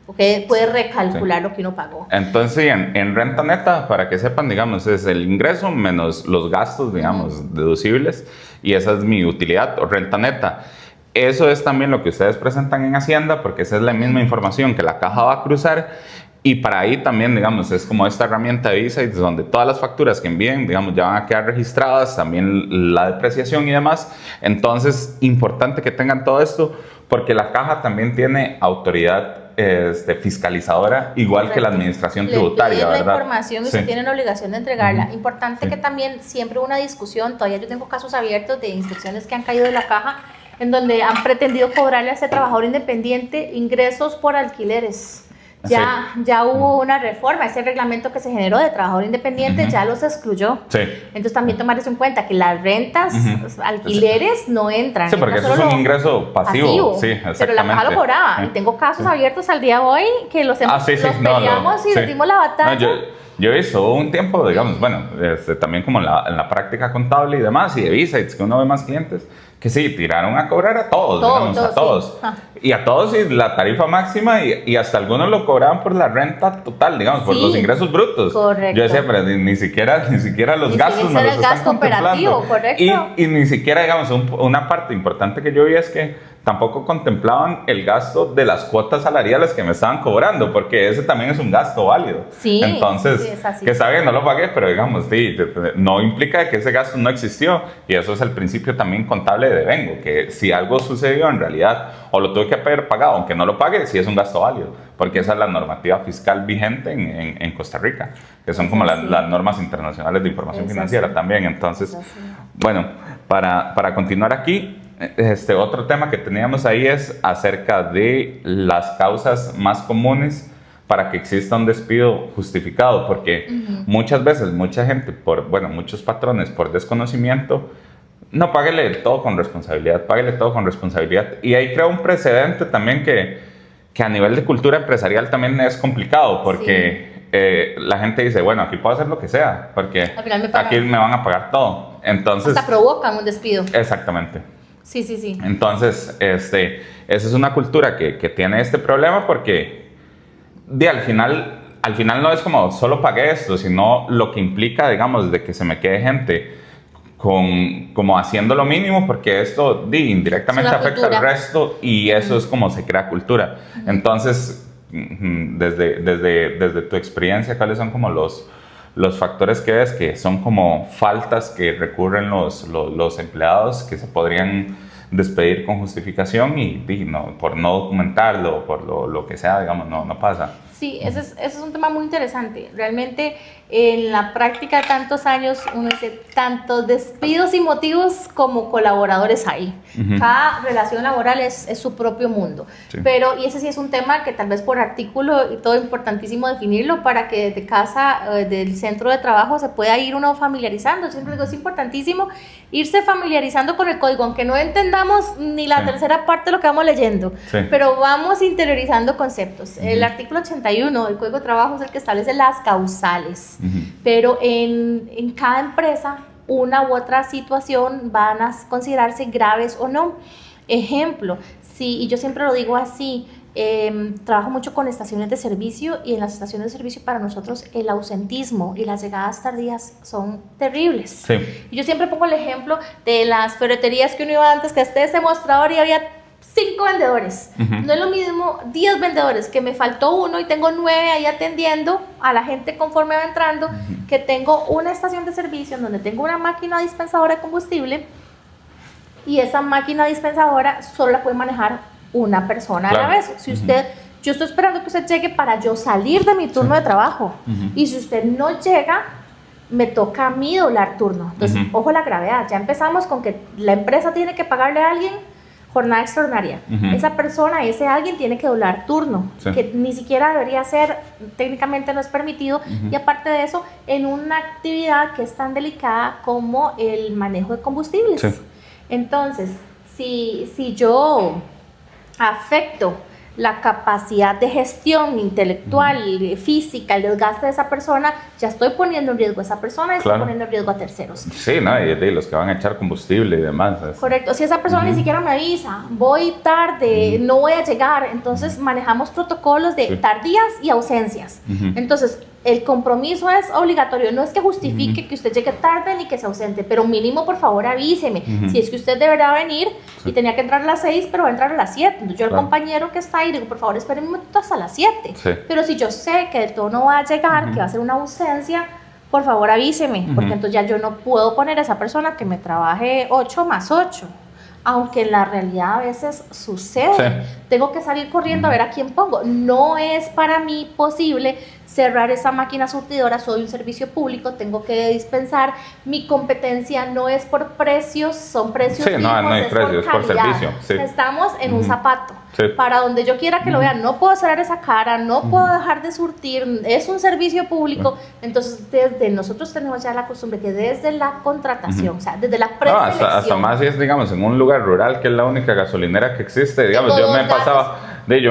puede recalcular lo que uno pagó. Entonces, en renta neta, para que sepan, digamos, es el ingreso menos los gastos, digamos, deducibles, y esa es mi utilidad o renta neta. Eso es también lo que ustedes presentan en Hacienda, porque esa es la misma información que la caja va a cruzar. Y para ahí también, digamos, es como esta herramienta de Visa, donde todas las facturas que envíen, digamos, ya van a quedar registradas, también la depreciación y demás. Entonces, importante que tengan todo esto, porque la caja también tiene autoridad fiscalizadora, igual que la administración tributaria, ¿verdad? La información y usted tiene la obligación de entregarla. Importante que también siempre una discusión, todavía yo tengo casos abiertos de inspecciones que han caído de la caja, en donde han pretendido cobrarle a ese trabajador independiente ingresos por alquileres. Ya hubo una reforma, ese reglamento que se generó de trabajador independiente ya los excluyó. Sí. Entonces también tomar eso en cuenta, que las rentas, alquileres no entran. Sí, porque eso es un ingreso pasivo. Sí, exactamente. Pero la caja lo cobraba. Y tengo casos abiertos al día de hoy que los peleamos y les dimos la batalla. Yo he visto un tiempo, digamos, bueno, también como en la práctica contable y demás, y de Visa, que uno ve más clientes, que sí, tiraron a cobrar a todos, digamos, a todos. Sí. Y a todos y la tarifa máxima y hasta algunos lo cobraban por la renta total, digamos, por los ingresos brutos. Correcto. Yo decía, pero ni siquiera los gastos no los están contemplando. Correcto. Y ni siquiera, digamos, una parte importante que yo vi es que tampoco contemplaban el gasto de las cuotas salariales que me estaban cobrando, porque ese también es un gasto válido. Sí, entonces, sí, es así. Que está bien, no lo pagué, pero digamos, sí, no implica que ese gasto no existió, y eso es el principio también contable de devengo, que si algo sucedió en realidad, o lo tuve que haber pagado, aunque no lo pague, sí es un gasto válido, porque esa es la normativa fiscal vigente en Costa Rica, que son como las normas internacionales de información financiera también. Entonces, bueno, para continuar aquí, otro tema que teníamos ahí es acerca de las causas más comunes para que exista un despido justificado, porque muchas veces mucha gente, muchos patrones por desconocimiento, no, páguele todo con responsabilidad, y ahí crea un precedente también que a nivel de cultura empresarial también es complicado, porque la gente dice, bueno, aquí puedo hacer lo que sea, porque aquí me van a pagar todo. Entonces, hasta provocan un despido. Exactamente. Sí. Entonces, esa es una cultura que tiene este problema, porque al final no es como solo pagué esto, sino lo que implica, digamos, de que se me quede gente como haciendo lo mínimo, porque esto indirectamente afecta al resto, y eso es como se crea cultura. Entonces, desde tu experiencia, ¿cuáles son como los factores que ves que son como faltas que recurren los empleados, que se podrían despedir con justificación y por no documentarlo, por lo que sea, digamos, no pasa? Sí, ese es un tema muy interesante. Realmente, en la práctica de tantos años, uno dice, tantos despidos y motivos como colaboradores hay. Cada relación laboral es su propio mundo. Sí. Y ese sí es un tema que tal vez por artículo y todo, importantísimo definirlo para que desde casa, del centro de trabajo, se pueda ir uno familiarizando. Siempre digo, es importantísimo irse familiarizando con el código, aunque no entendamos ni la tercera parte de lo que vamos leyendo, pero vamos interiorizando conceptos. El artículo 81 del Código de Trabajo es el que establece las causales. Pero en cada empresa, una u otra situación van a considerarse graves o no. Ejemplo, y yo siempre lo digo así, trabajo mucho con estaciones de servicio, y en las estaciones de servicio para nosotros el ausentismo y las llegadas tardías son terribles. Y yo siempre pongo el ejemplo de las ferreterías que uno iba antes, que esté ese mostrador y había 5 vendedores. No es lo mismo 10 vendedores, que me faltó uno y tengo 9 ahí atendiendo a la gente conforme va entrando, que tengo una estación de servicio en donde tengo una máquina dispensadora de combustible y esa máquina dispensadora solo la puede manejar una persona a la vez. Si usted, yo estoy esperando que usted llegue para yo salir de mi turno de trabajo, y si usted no llega, me toca a mí doblar turno. Entonces, ojo la gravedad, ya empezamos con que la empresa tiene que pagarle a alguien jornada extraordinaria. Esa persona, ese alguien tiene que doblar turno, que ni siquiera debería ser, técnicamente no es permitido, y aparte de eso, en una actividad que es tan delicada como el manejo de combustibles. Entonces, si yo afecto la capacidad de gestión intelectual, física, el desgaste de esa persona, ya estoy poniendo en riesgo a esa persona y estoy poniendo en riesgo a terceros. Sí, ¿no? Y los que van a echar combustible y demás. Correcto. Si esa persona ni siquiera me avisa, voy tarde, no voy a llegar, entonces manejamos protocolos de tardías y ausencias. Entonces, el compromiso es obligatorio, no es que justifique que usted llegue tarde ni que se ausente, pero mínimo, por favor, avíseme. Si es que usted deberá venir y tenía que entrar a las 6, pero va a entrar a las 7. Entonces, yo al compañero que está ahí digo, por favor, espere un momento hasta las 7. Pero si yo sé que de todo no va a llegar, que va a ser una ausencia, por favor, avíseme, porque entonces ya yo no puedo poner a esa persona que me trabaje 8 más 8. Aunque en la realidad a veces sucede. Tengo que salir corriendo a ver a quién pongo. No es para mí posible cerrar esa máquina surtidora, soy un servicio público, tengo que dispensar. Mi competencia no es por precios, son precios fijos, no hay precios, es por servicio. Estamos en un zapato. Para donde yo quiera que lo vean, no puedo cerrar esa cara, no puedo dejar de surtir, es un servicio público. Entonces, desde nosotros tenemos ya la costumbre que desde la contratación, o sea, desde la preselección. Hasta más si es, digamos, en un lugar rural que es la única gasolinera que existe. Digamos, yo me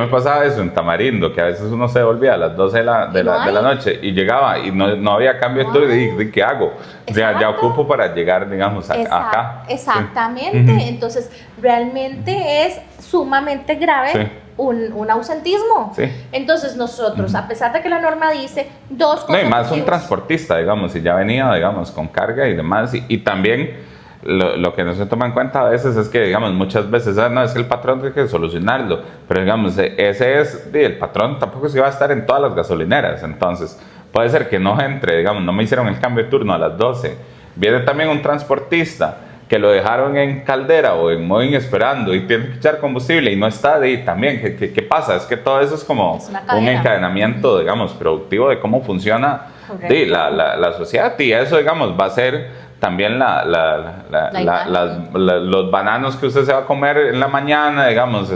pasaba eso en Tamarindo, que a veces uno se volvía a las 12 de la noche y llegaba y no había cambio de turno y ¿qué hago? Ya ocupo para llegar, digamos, acá. Exactamente. Entonces, realmente es sumamente grave un ausentismo. Entonces, nosotros, a pesar de que la norma dice dos cosas. No, y más un transportista, digamos, y ya venía, digamos, con carga y demás, y también. Lo que no se toma en cuenta a veces es que, digamos, muchas veces, no, es que el patrón tiene que solucionarlo, pero digamos, ese es, el patrón tampoco se va a estar en todas las gasolineras, entonces puede ser que no entre, digamos, no me hicieron el cambio de turno a las 12, viene también un transportista que lo dejaron en Caldera o en Moín esperando y tiene que echar combustible y no está de ahí también, ¿qué pasa? Es que todo eso es como un encadenamiento, digamos, productivo de cómo funciona la sociedad, y eso, digamos, va a ser también los bananos que usted se va a comer en la mañana, digamos,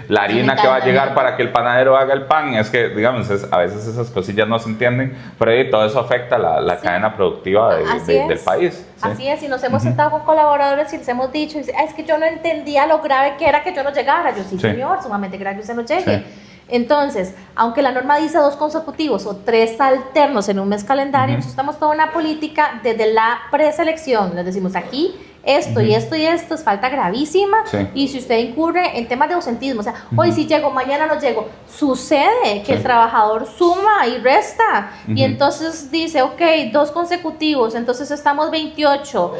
la harina que va a llegar para que el panadero haga el pan, es que, digamos, a veces esas cosillas no se entienden, pero ahí todo eso afecta la cadena productiva del país. Así es, y nos hemos sentado con colaboradores y les hemos dicho, es que yo no entendía lo grave que era que yo no llegara. Yo, señor, sumamente grave que usted no llegue. Entonces, aunque la norma dice 2 consecutivos o 3 alternos en un mes calendario, nosotros estamos toda una política desde la preselección. Les decimos aquí esto y esto y esto es falta gravísima, y si usted incurre en temas de ausentismo, o sea, hoy sí llego, mañana no llego, sucede que el trabajador suma y resta, y entonces dice, ok, 2 consecutivos, entonces estamos 28.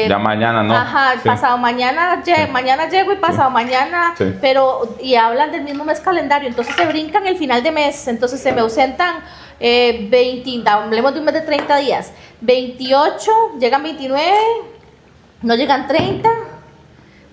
Ya mañana no. Pasado mañana, mañana llego y pasado mañana, pero, y hablan del mismo mes calendario, entonces se brincan el final de mes, entonces se me ausentan 20, hablemos de un mes de 30 días, 28, llegan 29, no llegan 30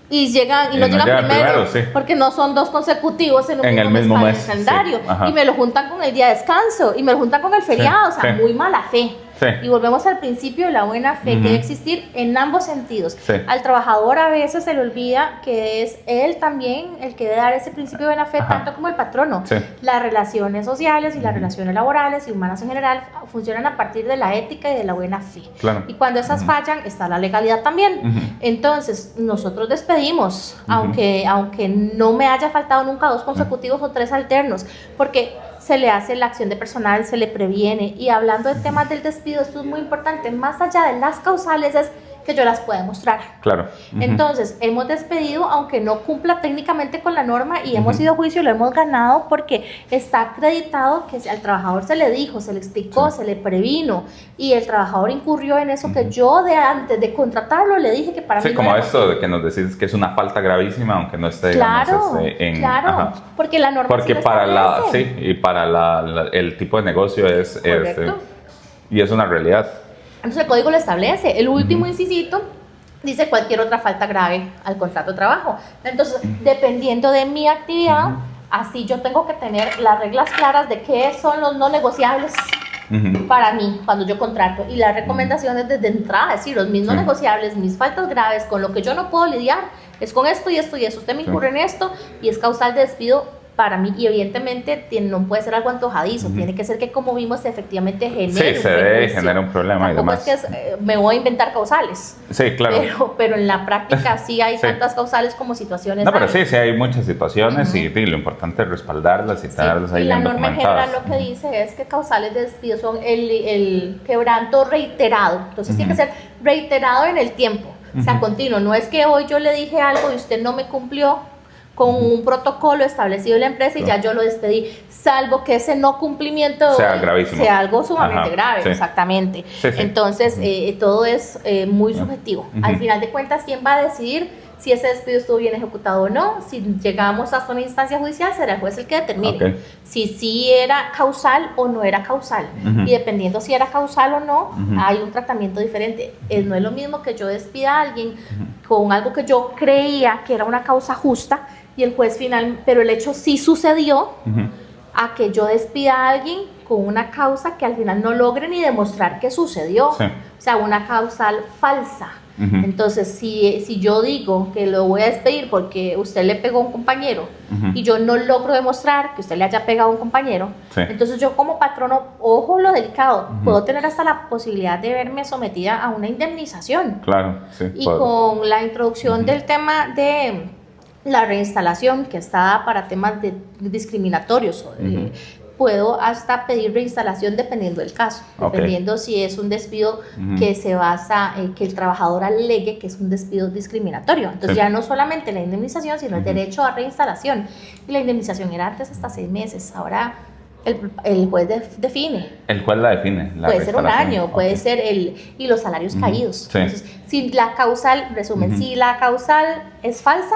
y no llegan primero porque no son 2 consecutivos en un mismo mes calendario, y me lo juntan con el día de descanso y me lo juntan con el feriado, o sea, muy mala fe. Y volvemos al principio de la buena fe, que debe existir en ambos sentidos. Al trabajador a veces se le olvida que es él también el que debe dar ese principio de buena fe, tanto como el patrono. Las relaciones sociales y las relaciones laborales y humanas en general funcionan a partir de la ética y de la buena fe. Y cuando esas fallan, está la legalidad también. Entonces, nosotros despedimos, aunque no me haya faltado nunca 2 consecutivos o 3 alternos, porque se le hace la acción de personal, se le previene. Y hablando de temas del despido, esto es muy importante, más allá de las causales, es que yo las pueda mostrar. Entonces, hemos despedido, aunque no cumpla técnicamente con la norma, y hemos ido a juicio y lo hemos ganado porque está acreditado que al trabajador se le dijo, se le explicó, se le previno, y el trabajador incurrió en eso que yo antes de contratarlo le dije que para mí como esto de que nos decís que es una falta gravísima, aunque no esté, digamos, porque la norma porque para el tipo de negocio es y es una realidad. Entonces el código lo establece. El último incisito dice cualquier otra falta grave al contrato de trabajo. Entonces, dependiendo de mi actividad, así yo tengo que tener las reglas claras de qué son los no negociables para mí cuando yo contrato. Y las recomendaciones desde entrada, es decir, los mis no negociables, mis faltas graves, con lo que yo no puedo lidiar, es con esto y esto y eso. Usted me incurre en esto y es causal de despido para mí, y evidentemente no puede ser algo antojadizo, tiene que ser que, como vimos, efectivamente genere un problema. Tampoco y demás. es que me voy a inventar causales. Sí, claro. Pero en la práctica sí hay tantas causales como situaciones. No, pero sí hay muchas situaciones y lo importante es respaldarlas y tenerlas ahí bien documentadas. Y la norma general lo que dice es que causales de despido son el quebranto reiterado. Entonces tiene que ser reiterado en el tiempo, o sea, continuo. No es que hoy yo le dije algo y usted no me cumplió con un protocolo establecido en la empresa y ya yo lo despedí, salvo que ese no cumplimiento sea gravísimo, sea algo sumamente grave, exactamente. Entonces, todo es muy subjetivo. Al final de cuentas, ¿quién va a decidir si ese despido estuvo bien ejecutado o no? Si llegamos hasta una instancia judicial, será el juez el que determine si sí era causal o no era causal. Y dependiendo si era causal o no, hay un tratamiento diferente. No es lo mismo que yo despida a alguien con algo que yo creía que era una causa justa y el juez final, pero el hecho sí sucedió, a que yo despida a alguien con una causa que al final no logre ni demostrar que sucedió. O sea, una causal falsa. Entonces, si yo digo que lo voy a despedir porque usted le pegó a un compañero y yo no logro demostrar que usted le haya pegado a un compañero, entonces yo como patrono, ojo lo delicado, puedo tener hasta la posibilidad de verme sometida a una indemnización. Claro, sí. Y con la introducción del tema de la reinstalación, que está para temas discriminatorios, puedo hasta pedir reinstalación dependiendo del caso, dependiendo si es un despido que se basa en que el trabajador alegue que es un despido discriminatorio. Entonces ya no solamente la indemnización, sino el derecho a reinstalación. Y la indemnización era antes hasta 6 meses, ahora el juez define. El juez la define. Puede ser un año, puede ser y los salarios caídos. Entonces, si la causal, resumen, si la causal es falsa,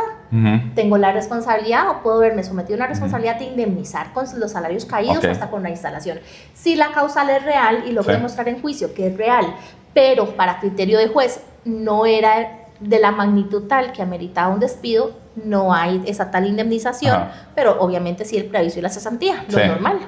tengo la responsabilidad o puedo verme sometido a una responsabilidad de indemnizar con los salarios caídos o hasta con la instalación. Si la causal es real y logro demostrar en juicio que es real, pero para criterio de juez no era de la magnitud tal que ameritaba un despido, no hay esa tal indemnización, pero obviamente sí el preaviso y la cesantía, lo normal.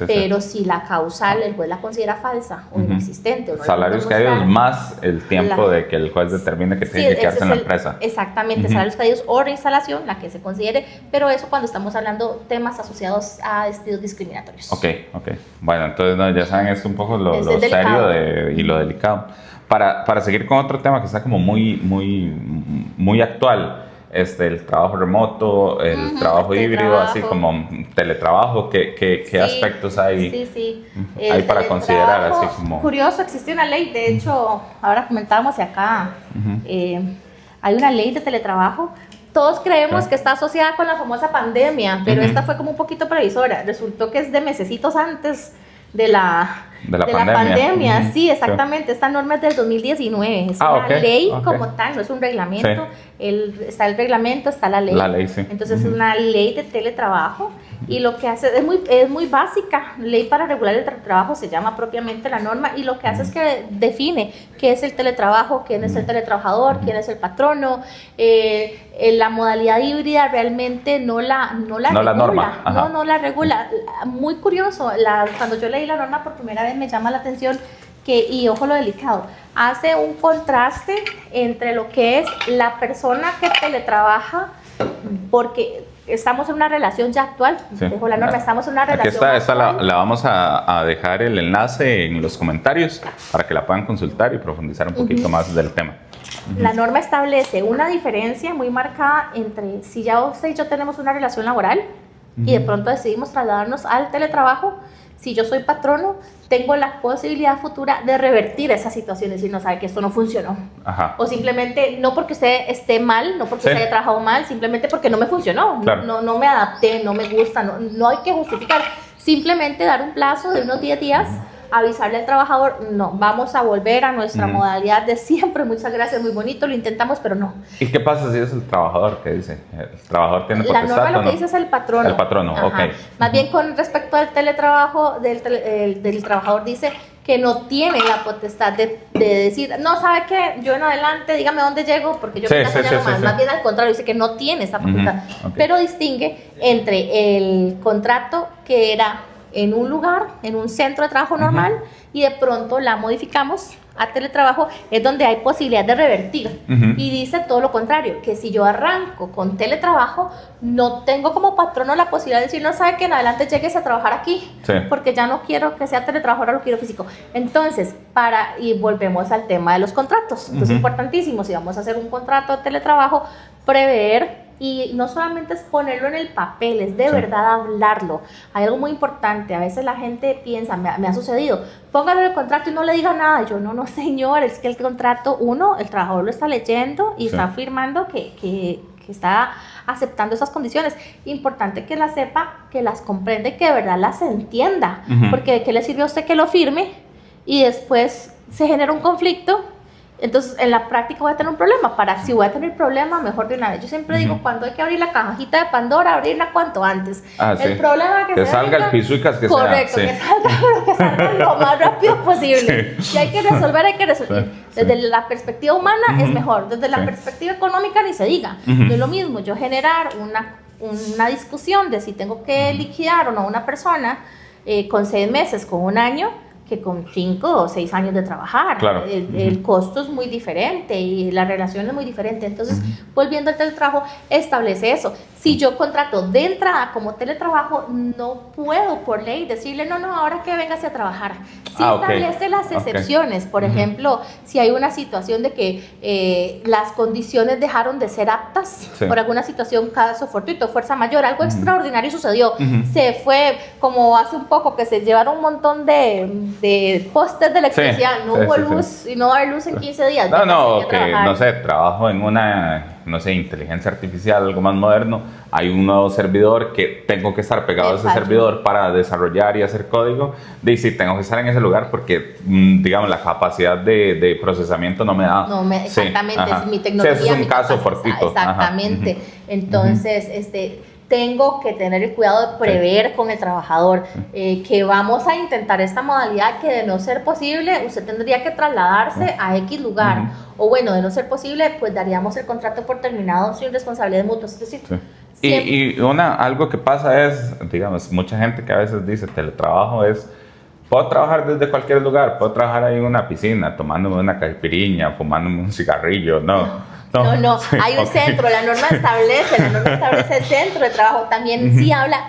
Pero si la causal el juez la considera falsa o inexistente, o no salarios caídos más el tiempo de que el juez determine que tiene que quedarse en la empresa. Exactamente, salarios caídos o reinstalación, la que se considere, pero eso cuando estamos hablando temas asociados a despidos discriminatorios. Bueno, entonces ya saben, es un poco lo serio y lo delicado. Para seguir con otro tema que está como muy actual, el trabajo remoto, el trabajo híbrido, así como teletrabajo, ¿qué aspectos hay, hay para considerar? Así como... Curioso, existe una ley, de hecho, ahora comentábamos acá, hay una ley de teletrabajo. Todos creemos que está asociada con la famosa pandemia, pero esta fue como un poquito previsora. Resultó que es de mesecitos antes de la pandemia. Sí, exactamente. Esta norma es del 2019. Es una ley como tal, no es un reglamento. Está el reglamento, está la ley. Entonces es una ley de teletrabajo y lo que hace es muy básica. Ley para regular el teletrabajo se llama propiamente la norma y lo que hace es que define qué es el teletrabajo, quién es el teletrabajador, quién es el patrono. La modalidad híbrida realmente no la regula. La norma. No la regula. Muy curioso, cuando yo leí la norma por primera vez me llama la atención y ojo lo delicado, hace un contraste entre lo que es la persona que teletrabaja, porque estamos en una relación ya actual, dejo la norma, estamos en una relación aquí esta la vamos a dejar el enlace en los comentarios para que la puedan consultar y profundizar un poquito más del tema. La norma establece una diferencia muy marcada entre si ya usted y yo tenemos una relación laboral y de pronto decidimos trasladarnos al teletrabajo. Si yo soy patrono, tengo la posibilidad futura de revertir esa situación y decir, no, sabe que esto no funcionó. O simplemente, no porque usted esté mal, no porque usted haya trabajado mal, simplemente porque no me funcionó. No me adapté, no me gusta, no hay que justificar. Simplemente dar un plazo de unos 10 días, avisarle al trabajador, no, vamos a volver a nuestra modalidad de siempre, muchas gracias, muy bonito, lo intentamos, pero no. ¿Y qué pasa si es el trabajador que dice? ¿El trabajador tiene potestad? La norma lo que dice es el patrono. El patrono, Más bien con respecto al teletrabajo, del trabajador dice que no tiene la potestad de decir, no, ¿sabe qué? Yo en adelante, dígame dónde llego, porque yo me enseño más. Más bien al contrario, dice que no tiene esa facultad. Okay. Pero distingue entre el contrato que era en un lugar, en un centro de trabajo normal, y de pronto la modificamos a teletrabajo, es donde hay posibilidad de revertir. Y dice todo lo contrario, que si yo arranco con teletrabajo, no tengo como patrono la posibilidad de decir, no, sabe que en adelante llegues a trabajar aquí, porque ya no quiero que sea teletrabajo, ahora lo quiero físico. Entonces, y volvemos al tema de los contratos. Entonces, importantísimo, si vamos a hacer un contrato de teletrabajo, prever. Y no solamente es ponerlo en el papel, es de verdad hablarlo. Hay algo muy importante, a veces la gente piensa, me ha sucedido, póngalo en el contrato y no le diga nada. Yo, no, señor, es que el contrato, el trabajador lo está leyendo y está afirmando que está aceptando esas condiciones. Importante que las sepa, que las comprenda y que de verdad las entienda. Porque ¿de qué le sirve a usted que lo firme y después se genera un conflicto? Entonces, en la práctica voy a tener un problema. Si voy a tener problema, mejor de una vez. Yo siempre digo, cuando hay que abrir la cajita de Pandora, abrirla cuanto antes. El problema que salga el pisuicas que correcto, sea. Correcto, que salga lo más rápido posible. Y hay que resolver. Desde la perspectiva humana es mejor. Desde la perspectiva económica ni se diga. No es lo mismo yo generar una discusión de si tengo que liquidar o no a una persona con 6 meses, con 1 año, que con 5 o 6 años de trabajar. Claro. El costo es muy diferente y la relación es muy diferente. Entonces, volviendo al teletrabajo, establece eso. Si yo contrato de entrada como teletrabajo, no puedo por ley decirle, no, ahora que véngase a trabajar. Sí establece las excepciones. Por ejemplo, si hay una situación de que las condiciones dejaron de ser aptas por alguna situación, caso fortuito, fuerza mayor, algo extraordinario sucedió. Se fue, como hace un poco, que se llevaron un montón de postes de electricidad, no hubo luz y no va a haber luz en 15 días. No sé, trabajo en una, inteligencia artificial, algo más moderno, hay un nuevo servidor que tengo que estar pegado a ese servidor para desarrollar y hacer código, y sí, tengo que estar en ese lugar porque, digamos, la capacidad de procesamiento no me da. Exactamente, es mi tecnología. Ese es un caso fortuito. Exactamente, entonces, tengo que tener el cuidado de prever con el trabajador que vamos a intentar esta modalidad, que de no ser posible, usted tendría que trasladarse a X lugar. O bueno, de no ser posible, pues daríamos el contrato por terminado sin responsabilidades mutuas. Es decir, y algo que pasa es, digamos, mucha gente que a veces dice teletrabajo puedo trabajar desde cualquier lugar, puedo trabajar ahí en una piscina, tomándome una caipiriña, fumándome un cigarrillo, No, hay un centro, la norma establece el centro de trabajo. También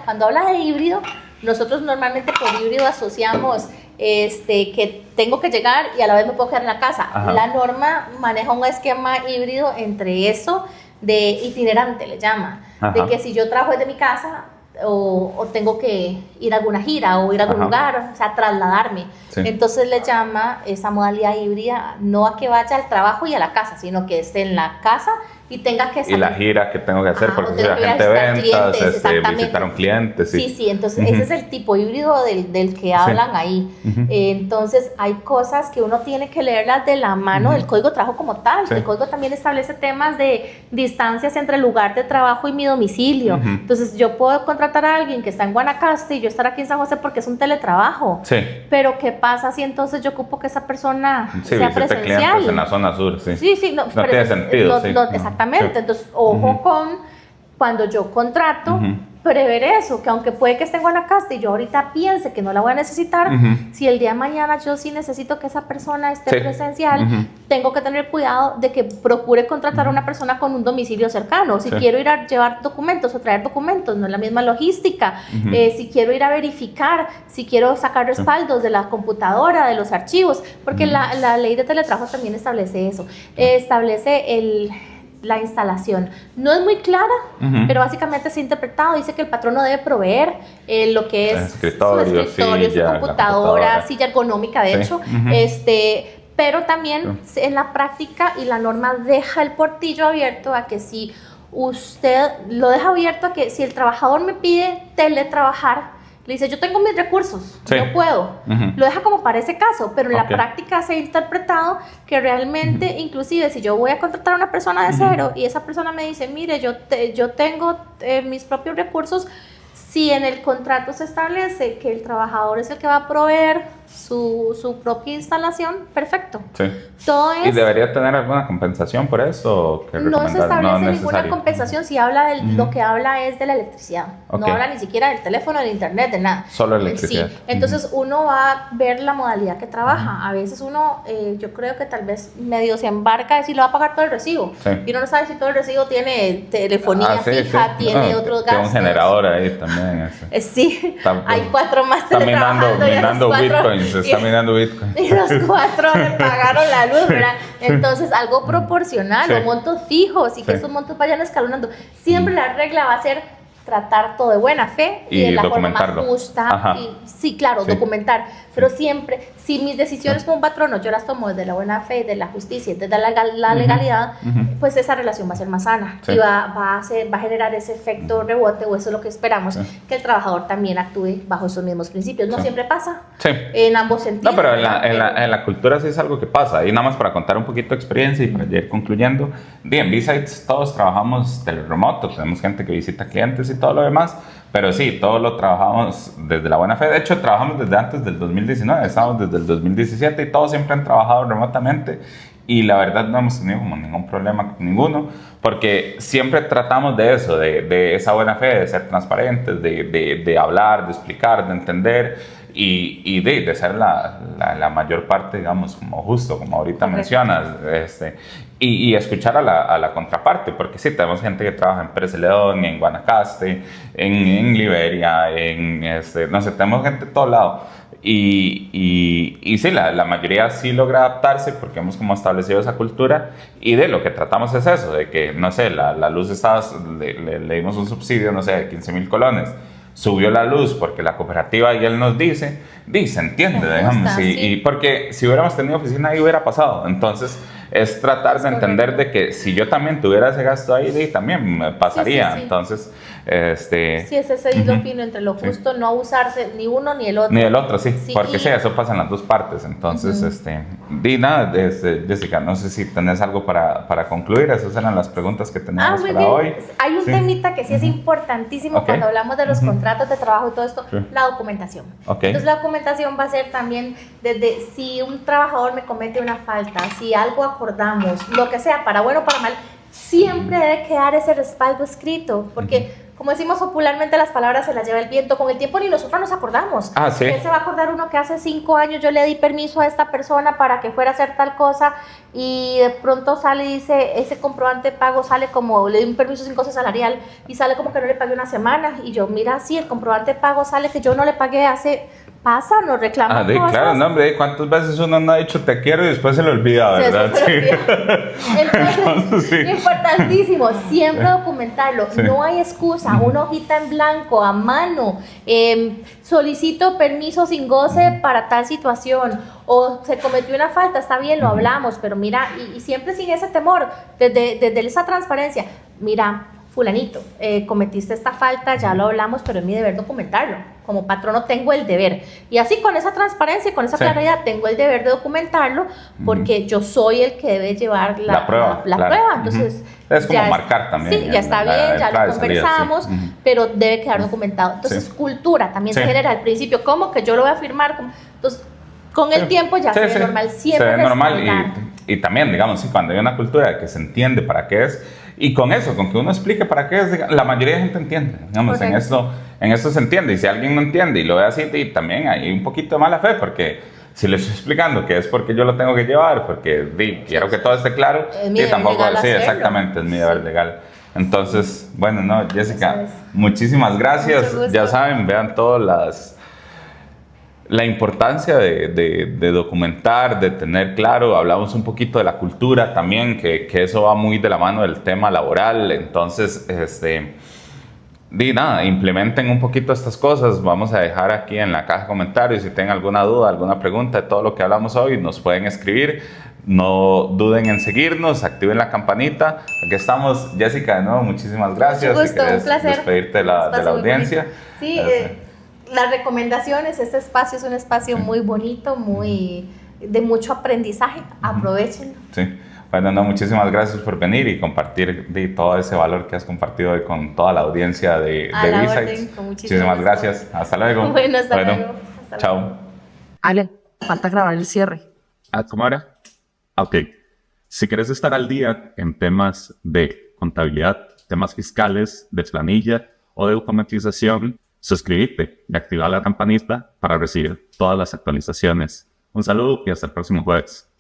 cuando habla de híbrido, nosotros normalmente por híbrido asociamos que tengo que llegar y a la vez me puedo quedar en la casa. La norma maneja un esquema híbrido entre eso de itinerante, le llama, de que si yo trabajo desde mi casa o tengo que ir a alguna gira o ir a algún lugar, o sea, trasladarme. Entonces le llama esa modalidad híbrida, no a que vaya al trabajo y a la casa, sino que esté en la casa y tenga que salir. Y la gira que tengo que hacer, porque soy agente de ventas, visitar a un cliente. Sí, entonces ese es el tipo híbrido del que hablan ahí. Entonces hay cosas que uno tiene que leerlas de la mano del código de trabajo como tal. El código también establece temas de distancias entre el lugar de trabajo y mi domicilio. Entonces yo puedo contratar a alguien que está en Guanacaste y yo estar aquí en San José porque es un teletrabajo. Pero ¿qué pasa si entonces yo ocupo que esa persona sea presencial? Clientes en la zona sur, no tiene sentido. Exactamente. Entonces, ojo con cuando yo contrato, prever eso, que aunque puede que esté en Guanacaste y yo ahorita piense que no la voy a necesitar, si el día de mañana yo sí necesito que esa persona esté presencial, tengo que tener cuidado de que procure contratar a una persona con un domicilio cercano. Si quiero ir a llevar documentos o traer documentos, no es la misma logística. Si quiero ir a verificar, si quiero sacar respaldos de la computadora, de los archivos, porque la ley de teletrabajo también establece eso. Establece la instalación. No es muy clara, pero básicamente se ha interpretado, dice que el patrono debe proveer lo que es su escritorio, su computadora, silla ergonómica, de hecho, pero también en la práctica y la norma deja el portillo abierto a que si usted lo deja abierto a que si el trabajador me pide teletrabajar, le dice, yo tengo mis recursos, yo puedo. Lo deja como para ese caso, pero en la práctica se ha interpretado que realmente, inclusive si yo voy a contratar a una persona de cero y esa persona me dice, mire, yo tengo mis propios recursos, si en el contrato se establece que el trabajador es el que va a proveer su propia instalación, perfecto. Sí. Todo ¿Y es... debería tener alguna compensación por eso? ¿Qué No se recomendar? establece No es ninguna necesario. compensación si habla de lo que habla es de la electricidad. Ok. No habla ni siquiera del teléfono, del internet, de nada. Solo electricidad. Sí, entonces uno va a ver la modalidad que trabaja. A veces uno, yo creo que tal vez medio se embarca de si lo va a pagar todo el recibo. Sí. Y uno no sabe si todo el recibo tiene telefonía Sí, fija, sí. tiene otros Tiene gastos. un generador ahí también. Sí, Está, hay 4 más está teletrabajando. minando bitcoins, está minando bitcoins. Y los 4 le pagaron la luz, ¿verdad? Entonces, algo proporcional, Sí. o montos fijos, y que Sí. esos montos vayan escalonando. Siempre la regla va a ser tratar todo de buena fe y de la forma más documentarlo. justa. Ajá. Y, sí, claro, Sí. documentar. Pero siempre, si mis decisiones como patrono yo las tomo desde la buena fe, de la justicia, desde la legalidad, pues esa relación va a ser más sana. Sí. Y va a generar ese efecto rebote, o eso es lo que esperamos, que el trabajador también actúe bajo esos mismos principios. No Sí. siempre pasa. Sí. En ambos sentidos. No, pero en ¿verdad? la cultura sí es algo que pasa. Y nada más para contar un poquito de experiencia y para ir concluyendo. En B-Sites todos trabajamos teleremoto, tenemos gente que visita clientes y todo lo demás, pero sí, todo lo trabajamos desde la buena fe. De hecho, trabajamos desde antes del 2019, estamos desde el 2017 y todos siempre han trabajado remotamente. Y la verdad no hemos tenido como ningún problema con ninguno, porque siempre tratamos de eso, de esa buena fe, de ser transparentes, de hablar, de explicar, de entender y de ser la mayor parte, digamos, como justo, como ahorita Correcto. mencionas, y escuchar a la contraparte, porque sí, tenemos gente que trabaja en Pérez Celedón, en Guanacaste, en Liberia, no sé, tenemos gente de todo lado. Y sí, la mayoría sí logra adaptarse porque hemos como establecido esa cultura y de lo que tratamos es eso, de que, no sé, la luz le dimos un subsidio, no sé, de 15,000 colones, subió la luz porque la cooperativa y él nos dice, se entiende, Me digamos, gusta, sí. y porque si hubiéramos tenido oficina ahí hubiera pasado, entonces es tratar de entender de que si yo también tuviera ese gasto ahí, también me pasaría, Sí, sí, sí. entonces, Sí, es ese hilo fino entre lo justo, no abusarse ni uno ni el otro. ni el otro, sí, Sí, porque y- sí, eso pasa en las dos partes. Entonces, di nada, Jessica, no sé si tenés algo para concluir. Esas eran las preguntas que teníamos muy para bien. hoy. Hay un Sí. temita que sí es importantísimo Ok. cuando hablamos de los contratos de trabajo y todo esto, Sí. la documentación. Ok. Entonces la documentación va a ser también desde si un trabajador me comete una falta, si algo acordamos, lo que sea, para bueno o para mal, siempre debe quedar ese respaldo escrito, porque como decimos popularmente, las palabras se las lleva el viento. Con el tiempo ni nosotros nos acordamos. Ah, sí. ¿Qué se va a acordar uno que hace 5 años yo le di permiso a esta persona para que fuera a hacer tal cosa y de pronto sale y dice, ese comprobante de pago sale como, le di un permiso sin goce salarial y sale como que no le pagué una semana? Y yo, mira, sí, el comprobante de pago sale que yo no le pagué hace... Pasa, nos reclaman cosas. Claro, no, hombre, ¿cuántas veces uno no ha dicho te quiero y después se le olvida, Sí, verdad? eso se lo olvida. Entonces, Entonces, sí. importantísimo, siempre documentarlo. Sí. No hay excusa, una hojita en blanco, a mano, solicito permiso sin goce para tal situación, o se cometió una falta, está bien, lo hablamos, pero mira, y siempre sin ese temor, desde esa transparencia, mira, fulanito, cometiste esta falta, ya lo hablamos, pero es mi deber documentarlo. Como patrono tengo el deber. Y así con esa transparencia y con esa Sí. claridad tengo el deber de documentarlo porque yo soy el que debe llevar la prueba. la claro. prueba. Entonces, Es como ya marcar también. Sí, ya está bien, ya entrada lo y salida, conversamos, sí. pero debe quedar documentado. Entonces, Sí. cultura también Sí. se genera al principio. ¿Cómo que yo lo voy a firmar? Entonces, con el tiempo ya se ve normal. Siempre se ve normal respaldar. y también, digamos, sí, cuando hay una cultura que se entiende para qué es, y con eso, con que uno explique para qué es, la mayoría de gente entiende, digamos, Correcto. en esto se entiende, y si alguien no entiende y lo ve así, y también hay un poquito de mala fe, porque si le estoy explicando que es porque yo lo tengo que llevar, porque quiero que todo esté claro, Es mi y deber tampoco, legal sí, hacerlo. exactamente, es mi deber Sí. legal. Entonces, bueno, no, Jessica, Eso es. muchísimas gracias, Mucho gusto. ya saben, vean todas la importancia de documentar, de tener claro, hablamos un poquito de la cultura también, que eso va muy de la mano del tema laboral, entonces, nada, implementen un poquito estas cosas, vamos a dejar aquí en la caja de comentarios, si tienen alguna duda, alguna pregunta de todo lo que hablamos hoy, nos pueden escribir, no duden en seguirnos, activen la campanita, aquí estamos, Jessica, de nuevo, muchísimas gracias, Mucho gusto, si querés un placer. despedirte de la Espacio muy audiencia. bonito. Sí, las recomendaciones, este espacio es un espacio muy bonito, muy de mucho aprendizaje, aprovechen. Sí, bueno, no, muchísimas gracias por venir y compartir todo ese valor que has compartido hoy con toda la audiencia de A la B-Sides. orden, con muchísimas Muchísimas gracias, hasta luego. Bueno, hasta luego. Hasta chao. luego. Ale. Falta grabar el cierre. ¿Cómo era? Ok. Si quieres estar al día en temas de contabilidad, temas fiscales, de planilla o de automatización, suscríbete y activa la campanita para recibir todas las actualizaciones. Un saludo y hasta el próximo jueves.